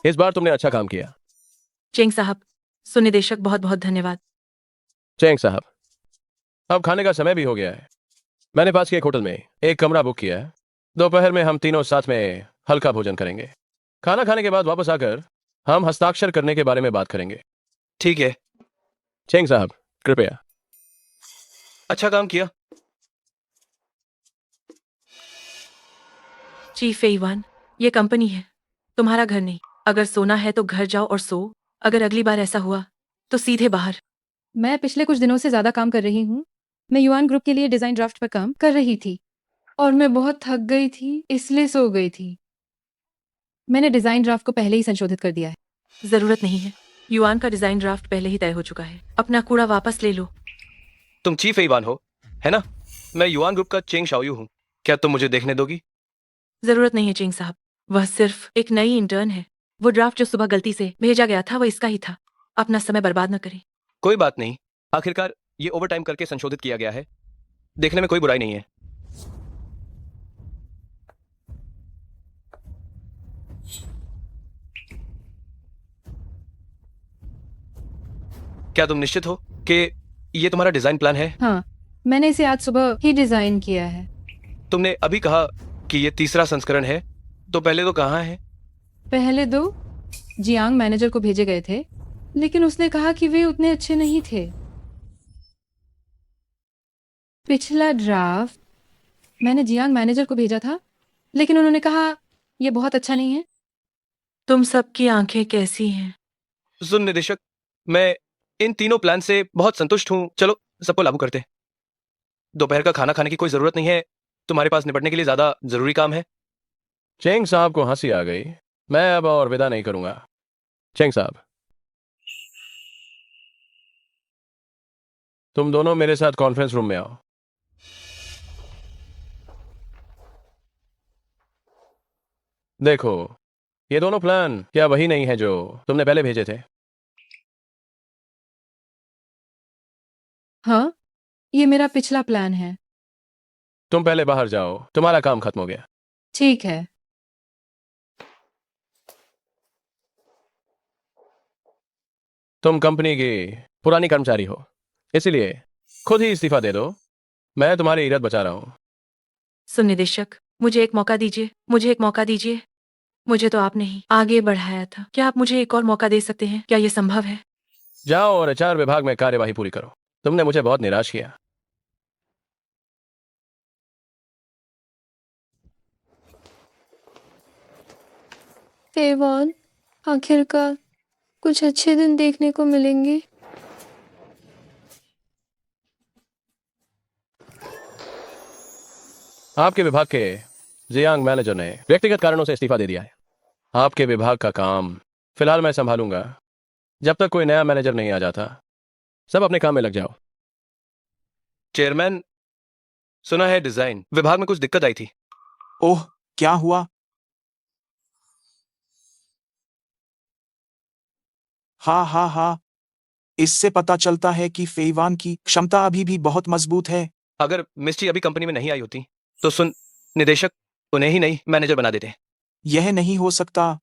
इस बार तुमने अच्छा काम किया। चेंग साहब, सुनिदेशक, बहुत बहुत धन्यवाद। चेंग साहब, अब खाने का समय भी हो गया है। मैंने पास के एक होटल में एक कमरा बुक किया है। दोपहर में हम तीनों साथ में हल्का भोजन करेंगे। खाना खाने के बाद वापस आकर हम हस्ताक्षर करने के बारे में बात करेंगे। ठीक है। चेंग साहब, कृपया। अच्छा काम किया। चीफ एईवान, ये कंपनी है तुम्हारा घर नहीं। अगर सोना है तो घर जाओ और सो। अगर अगली बार ऐसा हुआ तो सीधे बाहर। मैं पिछले कुछ दिनों से ज़्यादा काम कर रही हूँ। मैं युआन ग्रुप के लिए डिज़ाइन ड्राफ्ट पर काम कर रही थी और मैं बहुत थक गई थी, इसलिए सो गई थी। मैंने डिज़ाइन ड्राफ्ट को पहले ही संशोधित कर दिया है। जरूरत नहीं है, युआन का डिजाइन ड्राफ्ट पहले ही तय हो चुका है। अपना कूड़ा वापस ले लो। तुम चीफ ईवान हो, है ना? मैं युआन ग्रुप का चेंग शाओयू हूँ। क्या तुम मुझे देखने दोगी? जरूरत नहीं है चिंग साहब, वह सिर्फ एक नई इंटर्न है। वो ड्राफ्ट जो सुबह गलती से भेजा गया था वो इसका ही था। अपना समय बर्बाद न करें। कोई बात नहीं, आखिरकार ये ओवरटाइम करके संशोधित किया गया है। देखने में कोई बुराई नहीं है। क्या तुम निश्चित हो कि ये तुम्हारा डिजाइन प्लान है? हाँ, मैंने इसे आज सुबह ही डिज़ाइन किया है। तुमने अभी कहा कि ये तीसरा संस्करण है, तो पहले तो कहाँ है? पहले 2 जियांग मैनेजर को भेजे गए थे, लेकिन उसने कहा कि वे उतने अच्छे नहीं थे। पिछला ड्राफ्ट मैंने जियांग मैनेजर को भेजा था, लेकिन उन्होंने कहा यह बहुत अच्छा नहीं है। तुम सबकी आंखें कैसी हैं? सुन निदेशक, मैं इन तीनों प्लान से बहुत संतुष्ट हूँ। चलो सबको लागू करते हैं। दोपहर का खाना खाने की कोई जरूरत नहीं है। तुम्हारे पास निपटने के लिए ज्यादा जरूरी काम है। चेंग साहब को हंसी आ गई। मैं अब और विदा नहीं करूंगा। चेंग साहब, तुम दोनों मेरे साथ कॉन्फ्रेंस रूम में आओ। देखो, ये दोनों प्लान क्या वही नहीं है जो तुमने पहले भेजे थे? हाँ, ये मेरा पिछला प्लान है। तुम पहले बाहर जाओ, तुम्हारा काम खत्म हो गया। ठीक है। तुम कंपनी की पुरानी कर्मचारी हो, इसीलिए खुद ही इस्तीफा दे दो। मैं तुम्हारी इज्जत बचा रहा हूं। सुन निदेशक, मुझे एक मौका दीजिए, मुझे एक मौका दीजिए। मुझे तो आपने ही आगे बढ़ाया था। क्या आप मुझे एक और मौका दे सकते हैं? क्या ये संभव है? जाओ और एचआर विभाग में कार्यवाही पूरी करो। तुमने मुझे बहुत निराश किया। एवान, आखिरकार कुछ अच्छे दिन देखने को मिलेंगे। आपके विभाग के जियांग मैनेजर ने व्यक्तिगत कारणों से इस्तीफा दे दिया है। आपके विभाग का काम फिलहाल मैं संभालूंगा, जब तक कोई नया मैनेजर नहीं आ जाता। सब अपने काम में लग जाओ। चेयरमैन, सुना है डिजाइन विभाग में कुछ दिक्कत आई थी। ओह, क्या हुआ? हाँ हाँ हाँ, इससे पता चलता है कि फेईवान की क्षमता अभी भी बहुत मजबूत है। अगर मिस्टी अभी कंपनी में नहीं आई होती तो सुन निदेशक, उन्हें ही नई मैनेजर बना देते। यह नहीं हो सकता।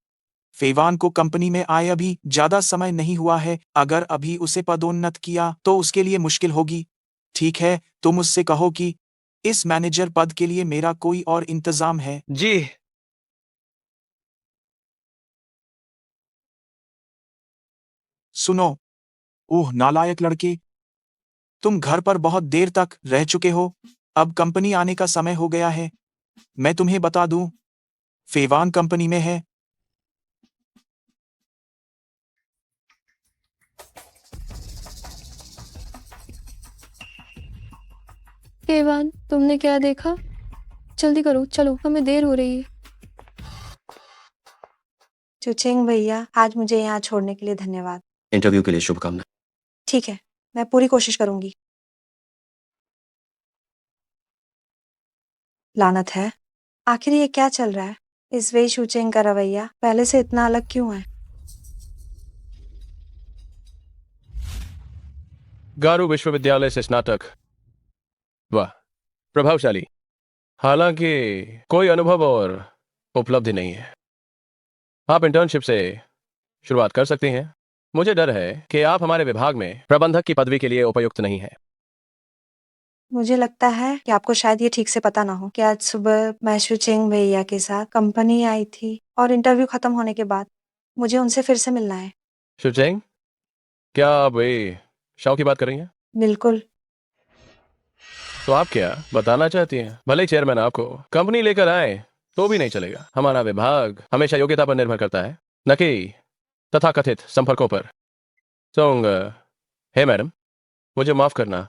फेईवान को कंपनी में आए अभी ज्यादा समय नहीं हुआ है। अगर अभी उसे पदोन्नत किया तो उसके लिए मुश्किल होगी। ठीक है, तुम उससे कहो कि इस मैनेजर पद के लिए मेरा कोई और इंतजाम है। जी। सुनो, ओह नालायक लड़के, तुम घर पर बहुत देर तक रह चुके हो। अब कंपनी आने का समय हो गया है। मैं तुम्हें बता दूं, फेईवान कंपनी में है। एवान, तुमने क्या देखा? जल्दी करो, चलो, हमें देर हो रही है। चुचेंग भैया, आज मुझे यहाँ छोड़ने के लिए धन्यवाद। इंटरव्यू के लिए शुभकामनाएं। ठीक है, मैं पूरी कोशिश करूंगी। लानत है, आखिर ये क्या चल रहा है? इस वे शूचेंग का रवैया पहले से इतना अलग क्यों है? गारू विश्वविद्यालय से स्नातक, वाह, प्रभावशाली। हालांकि कोई अनुभव और उपलब्धि नहीं है। आप इंटर्नशिप से शुरुआत कर सकती हैं। मुझे डर है कि आप हमारे विभाग में प्रबंधक की पदवी के लिए उपयुक्त नहीं है। मुझे लगता है कि आपको शायद ये ठीक से पता ना हो कि आज सुबह मैं शूचेंग भैया के साथ कंपनी आई थी और इंटरव्यू खत्म होने के बाद मुझे उनसे फिर से मिलना है। शुचेंग, क्या आप वही शाओ की बात कर रही हैं? बिल्कुल। तो आप क्या बताना चाहती हैं? भले ही चेयरमैन आपको कंपनी लेकर आए, तो भी नहीं चलेगा। हमारा विभाग हमेशा योग्यता पर निर्भर करता है, न कि तथाकथित संपर्कों पर। सोंग, हे मैडम, मुझे माफ करना,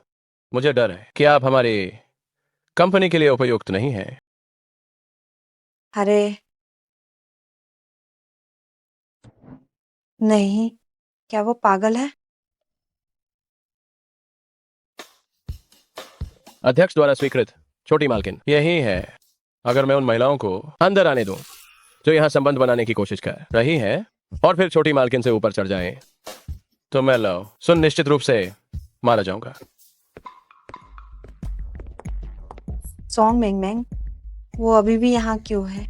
मुझे डर है कि आप हमारी कंपनी के लिए उपयुक्त नहीं हैं। अरे नहीं, क्या वो पागल है? अध्यक्ष द्वारा स्वीकृत छोटी मालकिन यही है। अगर मैं उन महिलाओं को अंदर आने दूं जो यहां संबंध बनाने की कोशिश कर रही हैं और फिर छोटी मालकिन से ऊपर चढ़ जाएं, तो मैं सुनिश्चित रूप से मारा जाऊंगा। सॉन्ग मेंग मेंग, वो अभी भी यहाँ क्यों है?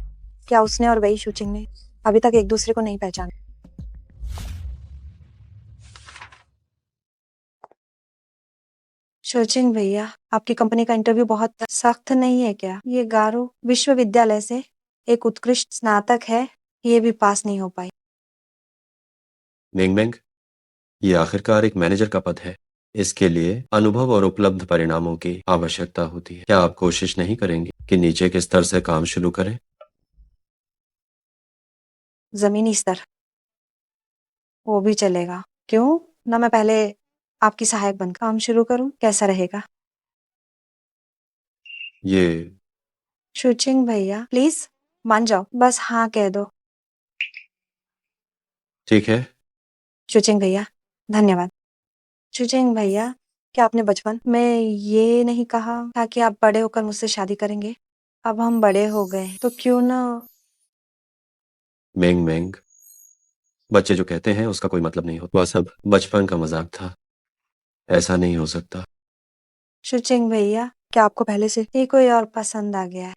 क्या उसने और वही शूचिंग ने अभी तक एक दूसरे को नहीं पहचाना? शूचिंग भैया, आपकी कंपनी का इंटरव्यू बहुत सख्त नहीं है क्या? ये गारो विश्वविद्यालय से एक उत्कृष्ट स्नातक है, ये भी पास नहीं हो पाई। मेंग मेंग, ये आखिरकार एक मैनेजर का पद है। इसके लिए अनुभव और उपलब्ध परिणामों की आवश्यकता होती है। क्या आप कोशिश नहीं करेंगे कि नीचे के स्तर से काम शुरू करें? जमीनी स्तर वो भी चलेगा। क्यों ना मैं पहले आपकी सहायक बनकर काम शुरू करूं? कैसा रहेगा? ये शूचिंग भैया प्लीज मान जाओ, बस हाँ कह दो। ठीक है। शूचिंग भैया धन्यवाद। शूचिंग भैया, क्या आपने बचपन में ये नहीं कहा था कि आप बड़े होकर मुझसे शादी करेंगे? अब हम बड़े हो गए तो क्यों ना। मेंग मेंग, बच्चे जो कहते हैं उसका कोई मतलब नहीं होता। वह सब बचपन का मजाक था, ऐसा नहीं हो सकता। शूचिंग भैया, क्या आपको पहले से ही कोई और पसंद आ गया है?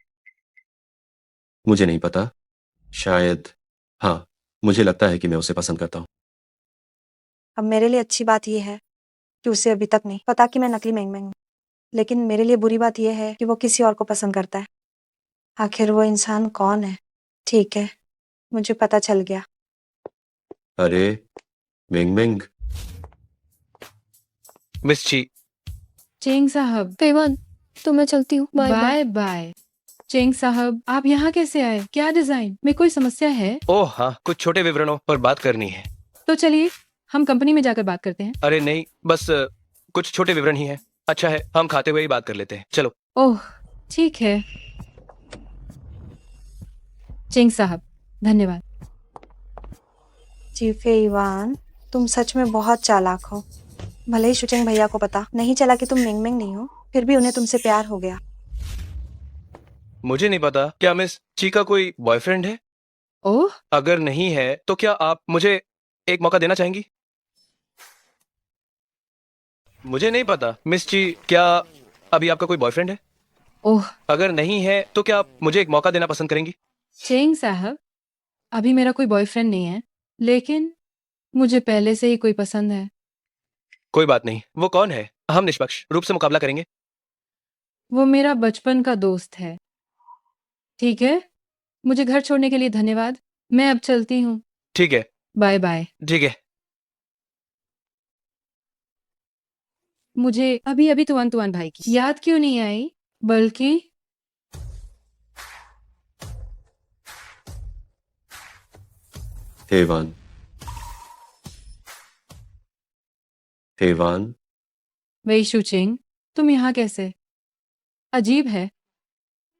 मुझे नहीं पता, शायद हाँ, मुझे लगता है कि मैं उसे पसंद करता हूँ। अब मेरे लिए अच्छी बात यह है कि उसे अभी तक नहीं पता कि मैं नकली मेंग मेंग हूँ, लेकिन मेरे लिए बुरी बात यह है कि वो किसी और को पसंद करता है। आखिर वो इंसान कौन है? ठीक है, मुझे पता चल गया। अरे मेंग मेंग, मिस ची, चेंग साहब, तेवान, तो मैं चलती हूँ। Bye bye. Bye bye. Cheng साहब, आप यहाँ कैसे आए? क्या डिजाइन में कोई समस्या है? ओह हाँ, कुछ छोटे विवरणों पर बात करनी है। तो चलिए हम कंपनी में जाकर बात करते हैं। अरे नहीं, बस कुछ छोटे विवरण ही है। अच्छा है, हम खाते हुए ही बात कर लेते हैं। चलो। ओह ठीक है। चेंग साहब धन्यवाद। चीफे इवान, तुम सच में बहुत चालाक हो। भले ही शुचिंग भैया को पता नहीं चला कि तुम मेंग मेंग नहीं हो, फिर भी उन्हें तुमसे प्यार हो गया। मुझे नहीं पता, क्या मिस ची का कोई बॉयफ्रेंड है? ओह अगर नहीं है तो क्या आप मुझे एक मौका देना चाहेंगी? मुझे नहीं पता मिस ची, क्या अभी आपका कोई बॉयफ्रेंड है? ओह अगर नहीं है तो क्या आप मुझे एक मौका देना पसंद करेंगी? चेंग साहब, अभी मेरा कोई बॉयफ्रेंड नहीं है, लेकिन मुझे पहले से ही कोई पसंद है। कोई बात नहीं, वो कौन है? हम निष्पक्ष रूप से मुकाबला करेंगे। वो मेरा बचपन का दोस्त है। ठीक है, मुझे घर छोड़ने के लिए धन्यवाद। मैं अब चलती हूँ। ठीक है। Bye bye. ठीक है। मुझे अभी अभी तुआन भाई की याद क्यों नहीं आई, बल्कि हेवान, हेवान, वही शूचिंग, तुम यहाँ कैसे? अजीब है,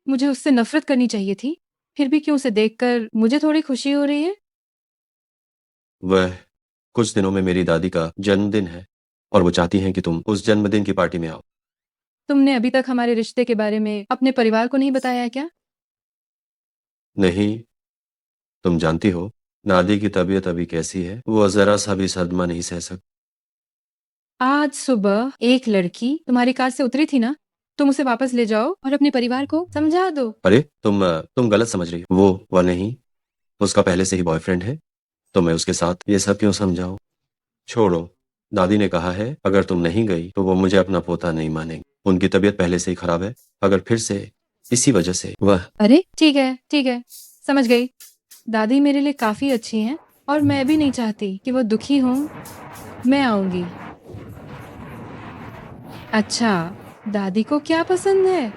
मुझे उससे नफरत करनी चाहिए थी, फिर भी क्यों उसे देखकर मुझे थोड़ी खुशी हो रही है। वह कुछ दिनों में मेरी दादी का जन्मदिन है और वो चाहती हैं कि तुम उस जन्मदिन की पार्टी में आओ। तुमने अभी तक हमारे रिश्ते के बारे में अपने परिवार को नहीं बताया है क्या? नहीं, तुम जानती हो नादी की तबीयत अभी कैसी है, वो जरा सा भी सदमा नहीं सह सकती। आज सुबह एक लड़की तुम्हारी कार से उतरी थी ना, तुम उसे वापस ले जाओ और अपने परिवार को समझा दो। अरे तुम गलत समझ रही हो। वो नहीं, उसका पहले से ही बॉयफ्रेंड है, तो मैं उसके साथ ये सब क्यों समझाऊं? छोड़ो, दादी ने कहा है अगर तुम नहीं गई तो वो मुझे अपना पोता नहीं मानेंगे। उनकी तबीयत पहले से ही खराब है, अगर फिर से इसी वजह से वह अरे ठीक है, समझ गई। दादी मेरे लिए काफी अच्छी हैं और मैं भी नहीं चाहती कि वो दुखी हों। मैं आऊंगी। अच्छा, दादी को क्या पसंद है?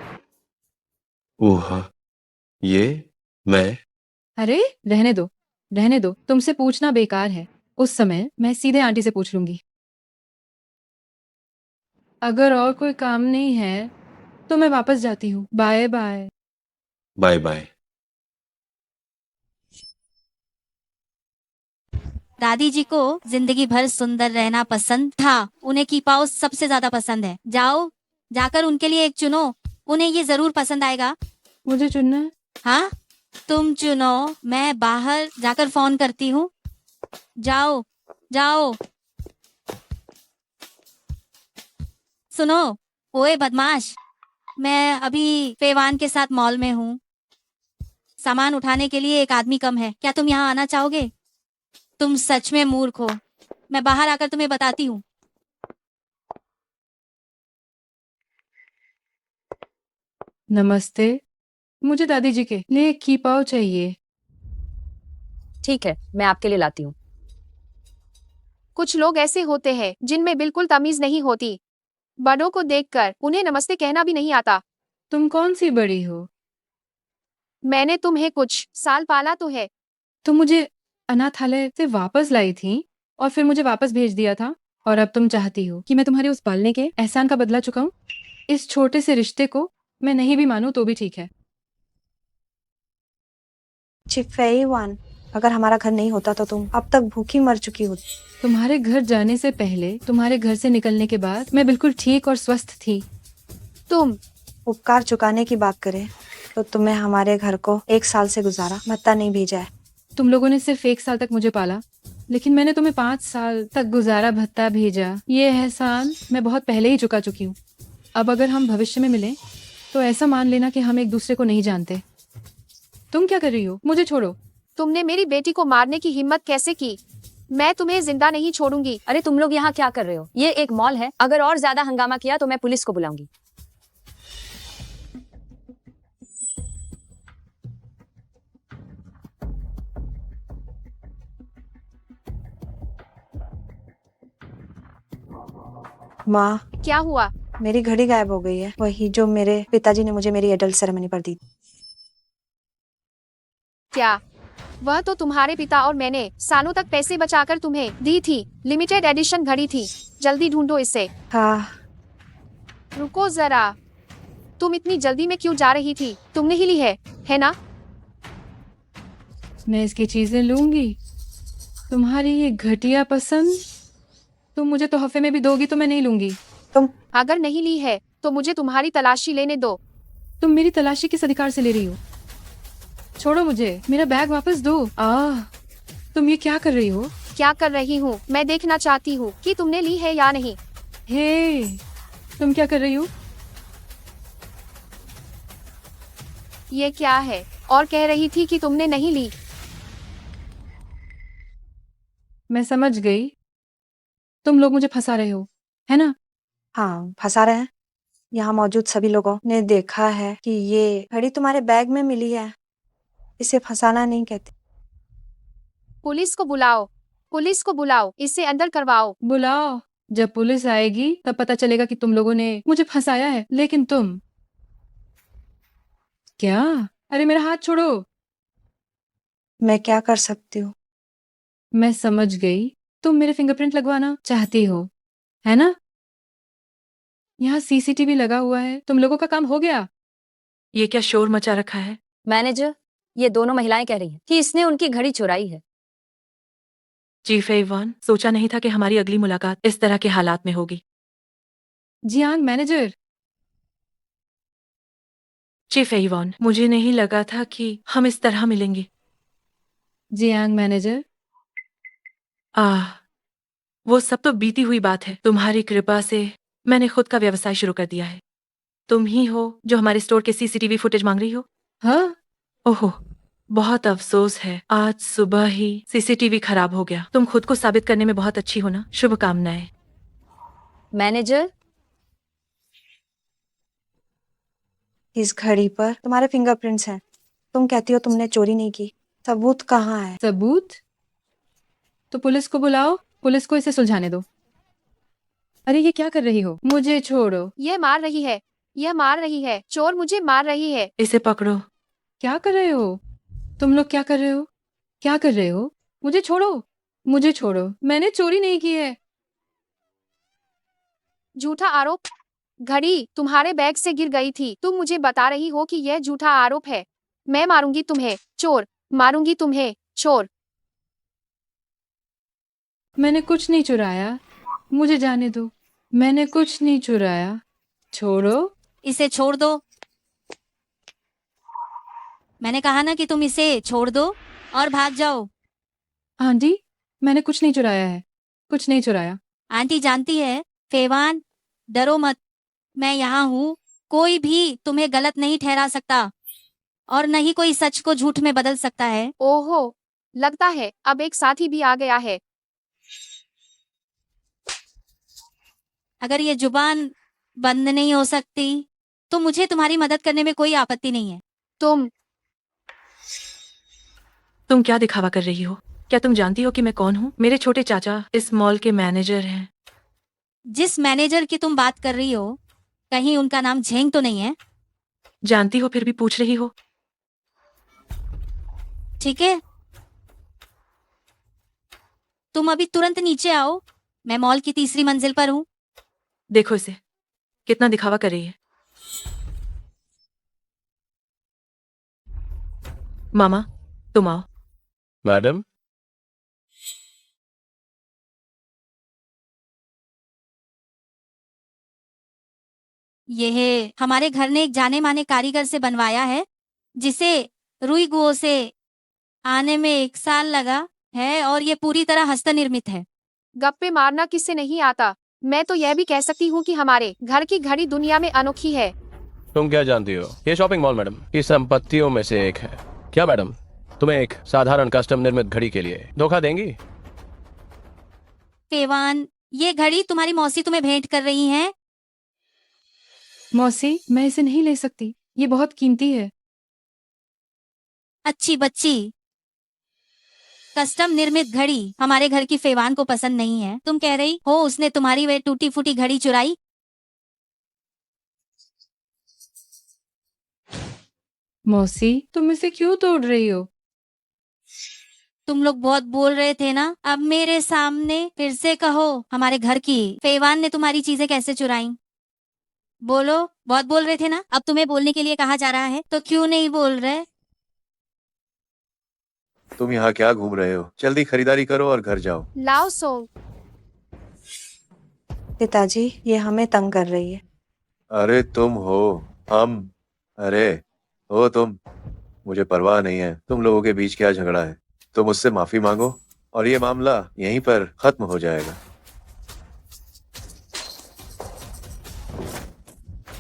ओह, ये मैं अरे रहने दो, तुमसे पूछना बेकार है। उस समय मैं सीधे आंटी से पूछ लूंगी। अगर और कोई काम नहीं है तो मैं वापस जाती हूँ। Bye bye. Bye bye. दादी जी को जिंदगी भर सुंदर रहना पसंद था। उन्हें की पाओ सबसे ज्यादा पसंद है। जाओ, जाकर उनके लिए एक चुनो। उन्हें ये जरूर पसंद आएगा। मुझे चुनना है। हाँ, तुम चुनो। मैं बाहर जाकर फोन करती हूँ। जाओ जाओ। सुनो, ओए बदमाश, मैं अभी फेवान के साथ मॉल में हूँ। सामान उठाने के लिए एक आदमी कम है। क्या तुम यहाँ आना चाहोगे? तुम सच में मूर्ख हो। मैं बाहर आकर तुम्हें बताती हूँ। नमस्ते, मुझे दादी जी के लिए एक की पाव चाहिए। ठीक है, मैं आपके लिए लाती हूँ। कुछ लोग ऐसे होते हैं जिनमें बिल्कुल तमीज नहीं होती। बड़ों को देखकर उन्हें नमस्ते कहना भी नहीं आता। तुम कौन सी बड़ी हो? मैंने तुम्हें कुछ साल पाला तो है। तुम मुझे अनाथालय से वापस लाई थी और फिर मुझे वापस भेज दिया था, और अब तुम चाहती हो कि मैं तुम्हारे उस पालने के एहसान का बदला चुकाऊं? इस छोटे से रिश्ते को मैं नहीं भी मानूं तो भी ठीक है। चिफेईवान, अगर हमारा घर नहीं होता तो तुम अब तक भूखी मर चुकी होती। तुम्हारे घर जाने से पहले, तुम्हारे घर से निकलने के बाद मैं बिल्कुल ठीक और स्वस्थ थी। तुम उपकार चुकाने की बात करें तो तुमने हमारे घर को 1 साल से गुजारा भत्ता नहीं भेजा है। तुम लोगों ने सिर्फ 1 साल तक मुझे पाला, लेकिन मैंने तुम्हें 5 साल तक गुजारा भत्ता भेजा। ये एहसान मैं बहुत पहले ही चुका चुकी हूँ। अब अगर हम भविष्य में मिलें तो ऐसा मान लेना कि हम एक दूसरे को नहीं जानते। तुम क्या कर रही हो? मुझे छोड़ो। तुमने मेरी बेटी को मारने की हिम्मत कैसे की? मैं तुम्हें जिंदा नहीं छोड़ूंगी। अरे तुम लोग यहाँ क्या कर रहे हो? ये एक मॉल है। अगर और ज्यादा हंगामा किया तो मैं पुलिस को बुलाऊंगी। माँ, क्या हुआ? मेरी घड़ी गायब हो गई है, वही जो मेरे पिताजी ने मुझे मेरी एडल्ट सेरेमनी पर दी। क्या? वह तो तुम्हारे पिता और मैंने सालों तक पैसे बचाकर तुम्हें दी थी। लिमिटेड एडिशन घड़ी थी। जल्दी ढूंढो इसे। हाँ, रुको जरा, तुम इतनी जल्दी में क्यों जा रही थी? तुमने ही ली है ना? मैं इसकी चीजें लूंगी। तुम्हारी ये घटिया पसंद तुम मुझे तोहफे में भी दोगी तो मैं नहीं लूंगी। अगर नहीं ली है तो मुझे तुम्हारी तलाशी लेने दो। तुम मेरी तलाशी किस अधिकार से ले रही हो? छोड़ो मुझे, मेरा बैग वापस दो। तुम ये क्या कर रही हो? क्या कर रही हूँ? मैं देखना चाहती हूँ कि तुमने ली है या नहीं। हे, तुम क्या कर रही हो? ये क्या है? और कह रही थी कि तुमने नहीं ली। मैं समझ गई, तुम लोग मुझे फंसा रहे हो, है ना? हाँ, फंसा रहे हैं। यहाँ मौजूद सभी लोगों ने देखा है कि ये घड़ी तुम्हारे बैग में मिली है। इसे फंसाना नहीं कहते। पुलिस को बुलाओ, पुलिस को बुलाओ, इसे अंदर करवाओ। बुलाओ। जब पुलिस आएगी तब पता चलेगा कि तुम लोगों ने मुझे फंसाया है। लेकिन तुम क्या? अरे मेरा हाथ छोड़ो। मैं क्या कर सकती हूँ? मैं समझ गई, तुम मेरे फिंगरप्रिंट लगवाना चाहती हो, है ना? यहाँ सीसीटीवी लगा हुआ है। तुम लोगों का काम हो गया। ये क्या शोर मचा रखा है? मैनेजर, ये दोनों महिलाएं कह रही हैं कि इसने उनकी घड़ी चुराई है। चीफ एवान, सोचा नहीं था कि हमारी अगली मुलाकात इस तरह के हालात में होगी। Jiang manager. चीफ एवान, मुझे नहीं लगा था कि हम इस तरह मिलेंगे। Jiang manager. वो सब तो बीती हुई बात है। तुम्हारी कृपा से मैंने खुद का व्यवसाय शुरू कर दिया है। तुम ही हो जो हमारे स्टोर के सीसीटीवी फुटेज मांग रही हो? हाँ, ओहो, बहुत अफसोस है, आज सुबह ही सीसीटीवी खराब हो गया। तुम खुद को साबित करने में बहुत अच्छी हो ना। शुभकामनाएं। मैनेजर, इस घड़ी पर तुम्हारे फिंगरप्रिंट्स हैं। तुम कहती हो तुमने चोरी नहीं की। सबूत कहाँ है? सबूत? तो पुलिस को बुलाओ, पुलिस को इसे सुलझाने दो। अरे ये क्या कर रही हो? मुझे छोड़ो। यह मार रही है, यह मार रही है। चोर मुझे मार रही है। इसे पकड़ो। क्या कर रहे हो? तुम लोग क्या कर रहे हो? क्या कर रहे हो? मुझे छोड़ो, मुझे छोड़ो, मैंने चोरी नहीं की है। झूठा आरोप। घड़ी तुम्हारे बैग से गिर गई थी, तुम मुझे बता रही हो कि यह झूठा आरोप है। मैं मारूंगी तुम्हें, चोर, मारूंगी तुम्हें, चोर। मैंने कुछ नहीं चुराया, मुझे जाने दो, मैंने कुछ नहीं चुराया। छोड़ो। इसे छोड़ दो। मैंने कहा ना कि तुम इसे छोड़ दो और भाग जाओ। आंटी, मैंने कुछ नहीं चुराया है, कुछ नहीं चुराया। आंटी जानती है, फेवान, डरो मत, मैं यहाँ हूँ। कोई भी तुम्हें गलत नहीं ठहरा सकता और न ही कोई सच को झूठ में बदल सकता है। ओहो, लगता है अब एक साथी भी आ गया है। अगर ये जुबान बंद नहीं हो सकती तो मुझे तुम्हारी मदद करने में कोई आपत्ति नहीं है। तुम क्या दिखावा कर रही हो? क्या तुम जानती हो कि मैं कौन हूँ? मेरे छोटे चाचा इस मॉल के मैनेजर हैं। जिस मैनेजर की तुम बात कर रही हो, कहीं उनका नाम झेंग तो नहीं है? जानती हो फिर भी पूछ रही हो? ठीक है, तुम अभी तुरंत नीचे आओ, मैं मॉल की तीसरी मंजिल पर हूँ। देखो इसे, कितना दिखावा कर रही है। मामा, तुम आओ। मैडम, यह हमारे घर ने एक जाने माने कारीगर से बनवाया है, जिसे रुई गुओ से आने में 1 साल लगा है और ये पूरी तरह हस्तनिर्मित है। गप्पे मारना किससे नहीं आता। मैं तो यह भी कह सकती हूँ कि हमारे घर की घड़ी दुनिया में अनोखी है। तुम क्या जानती हो? ये शॉपिंग मॉल मैडम की संपत्तियों में से एक है। क्या मैडम, तुम्हें एक साधारण कस्टम निर्मित घड़ी के लिए धोखा देंगी? फेवान, ये घड़ी तुम्हारी मौसी तुम्हें भेंट कर रही हैं। मौसी, मैं इसे नहीं ले सकती, ये बहुत कीमती है। अच्छी बच्ची, कस्टम निर्मित घड़ी हमारे घर की फेवान को पसंद नहीं है। तुम कह रही हो उसने तुम्हारी वे टूटी फूटी घड़ी चुराई? मौसी, तुम इसे क्यों तोड़ रही हो? तुम लोग बहुत बोल रहे थे ना, अब मेरे सामने फिर से कहो, हमारे घर की फेवान ने तुम्हारी चीजें कैसे चुराई? बोलो, बहुत बोल रहे थे ना। अब तुम्हें बोलने के लिए कहा जा रहा है तो क्यों नहीं बोल रहे? तुम यहाँ क्या घूम रहे हो? जल्दी खरीदारी करो और घर जाओ। लाओ सोंग। पिताजी, ये हमें तंग कर रही है। अरे तुम हो, हम, अरे हो तुम। मुझे परवाह नहीं है तुम लोगों के बीच क्या झगड़ा है। तुम मुझसे माफी मांगो और ये मामला यहीं पर खत्म हो जाएगा।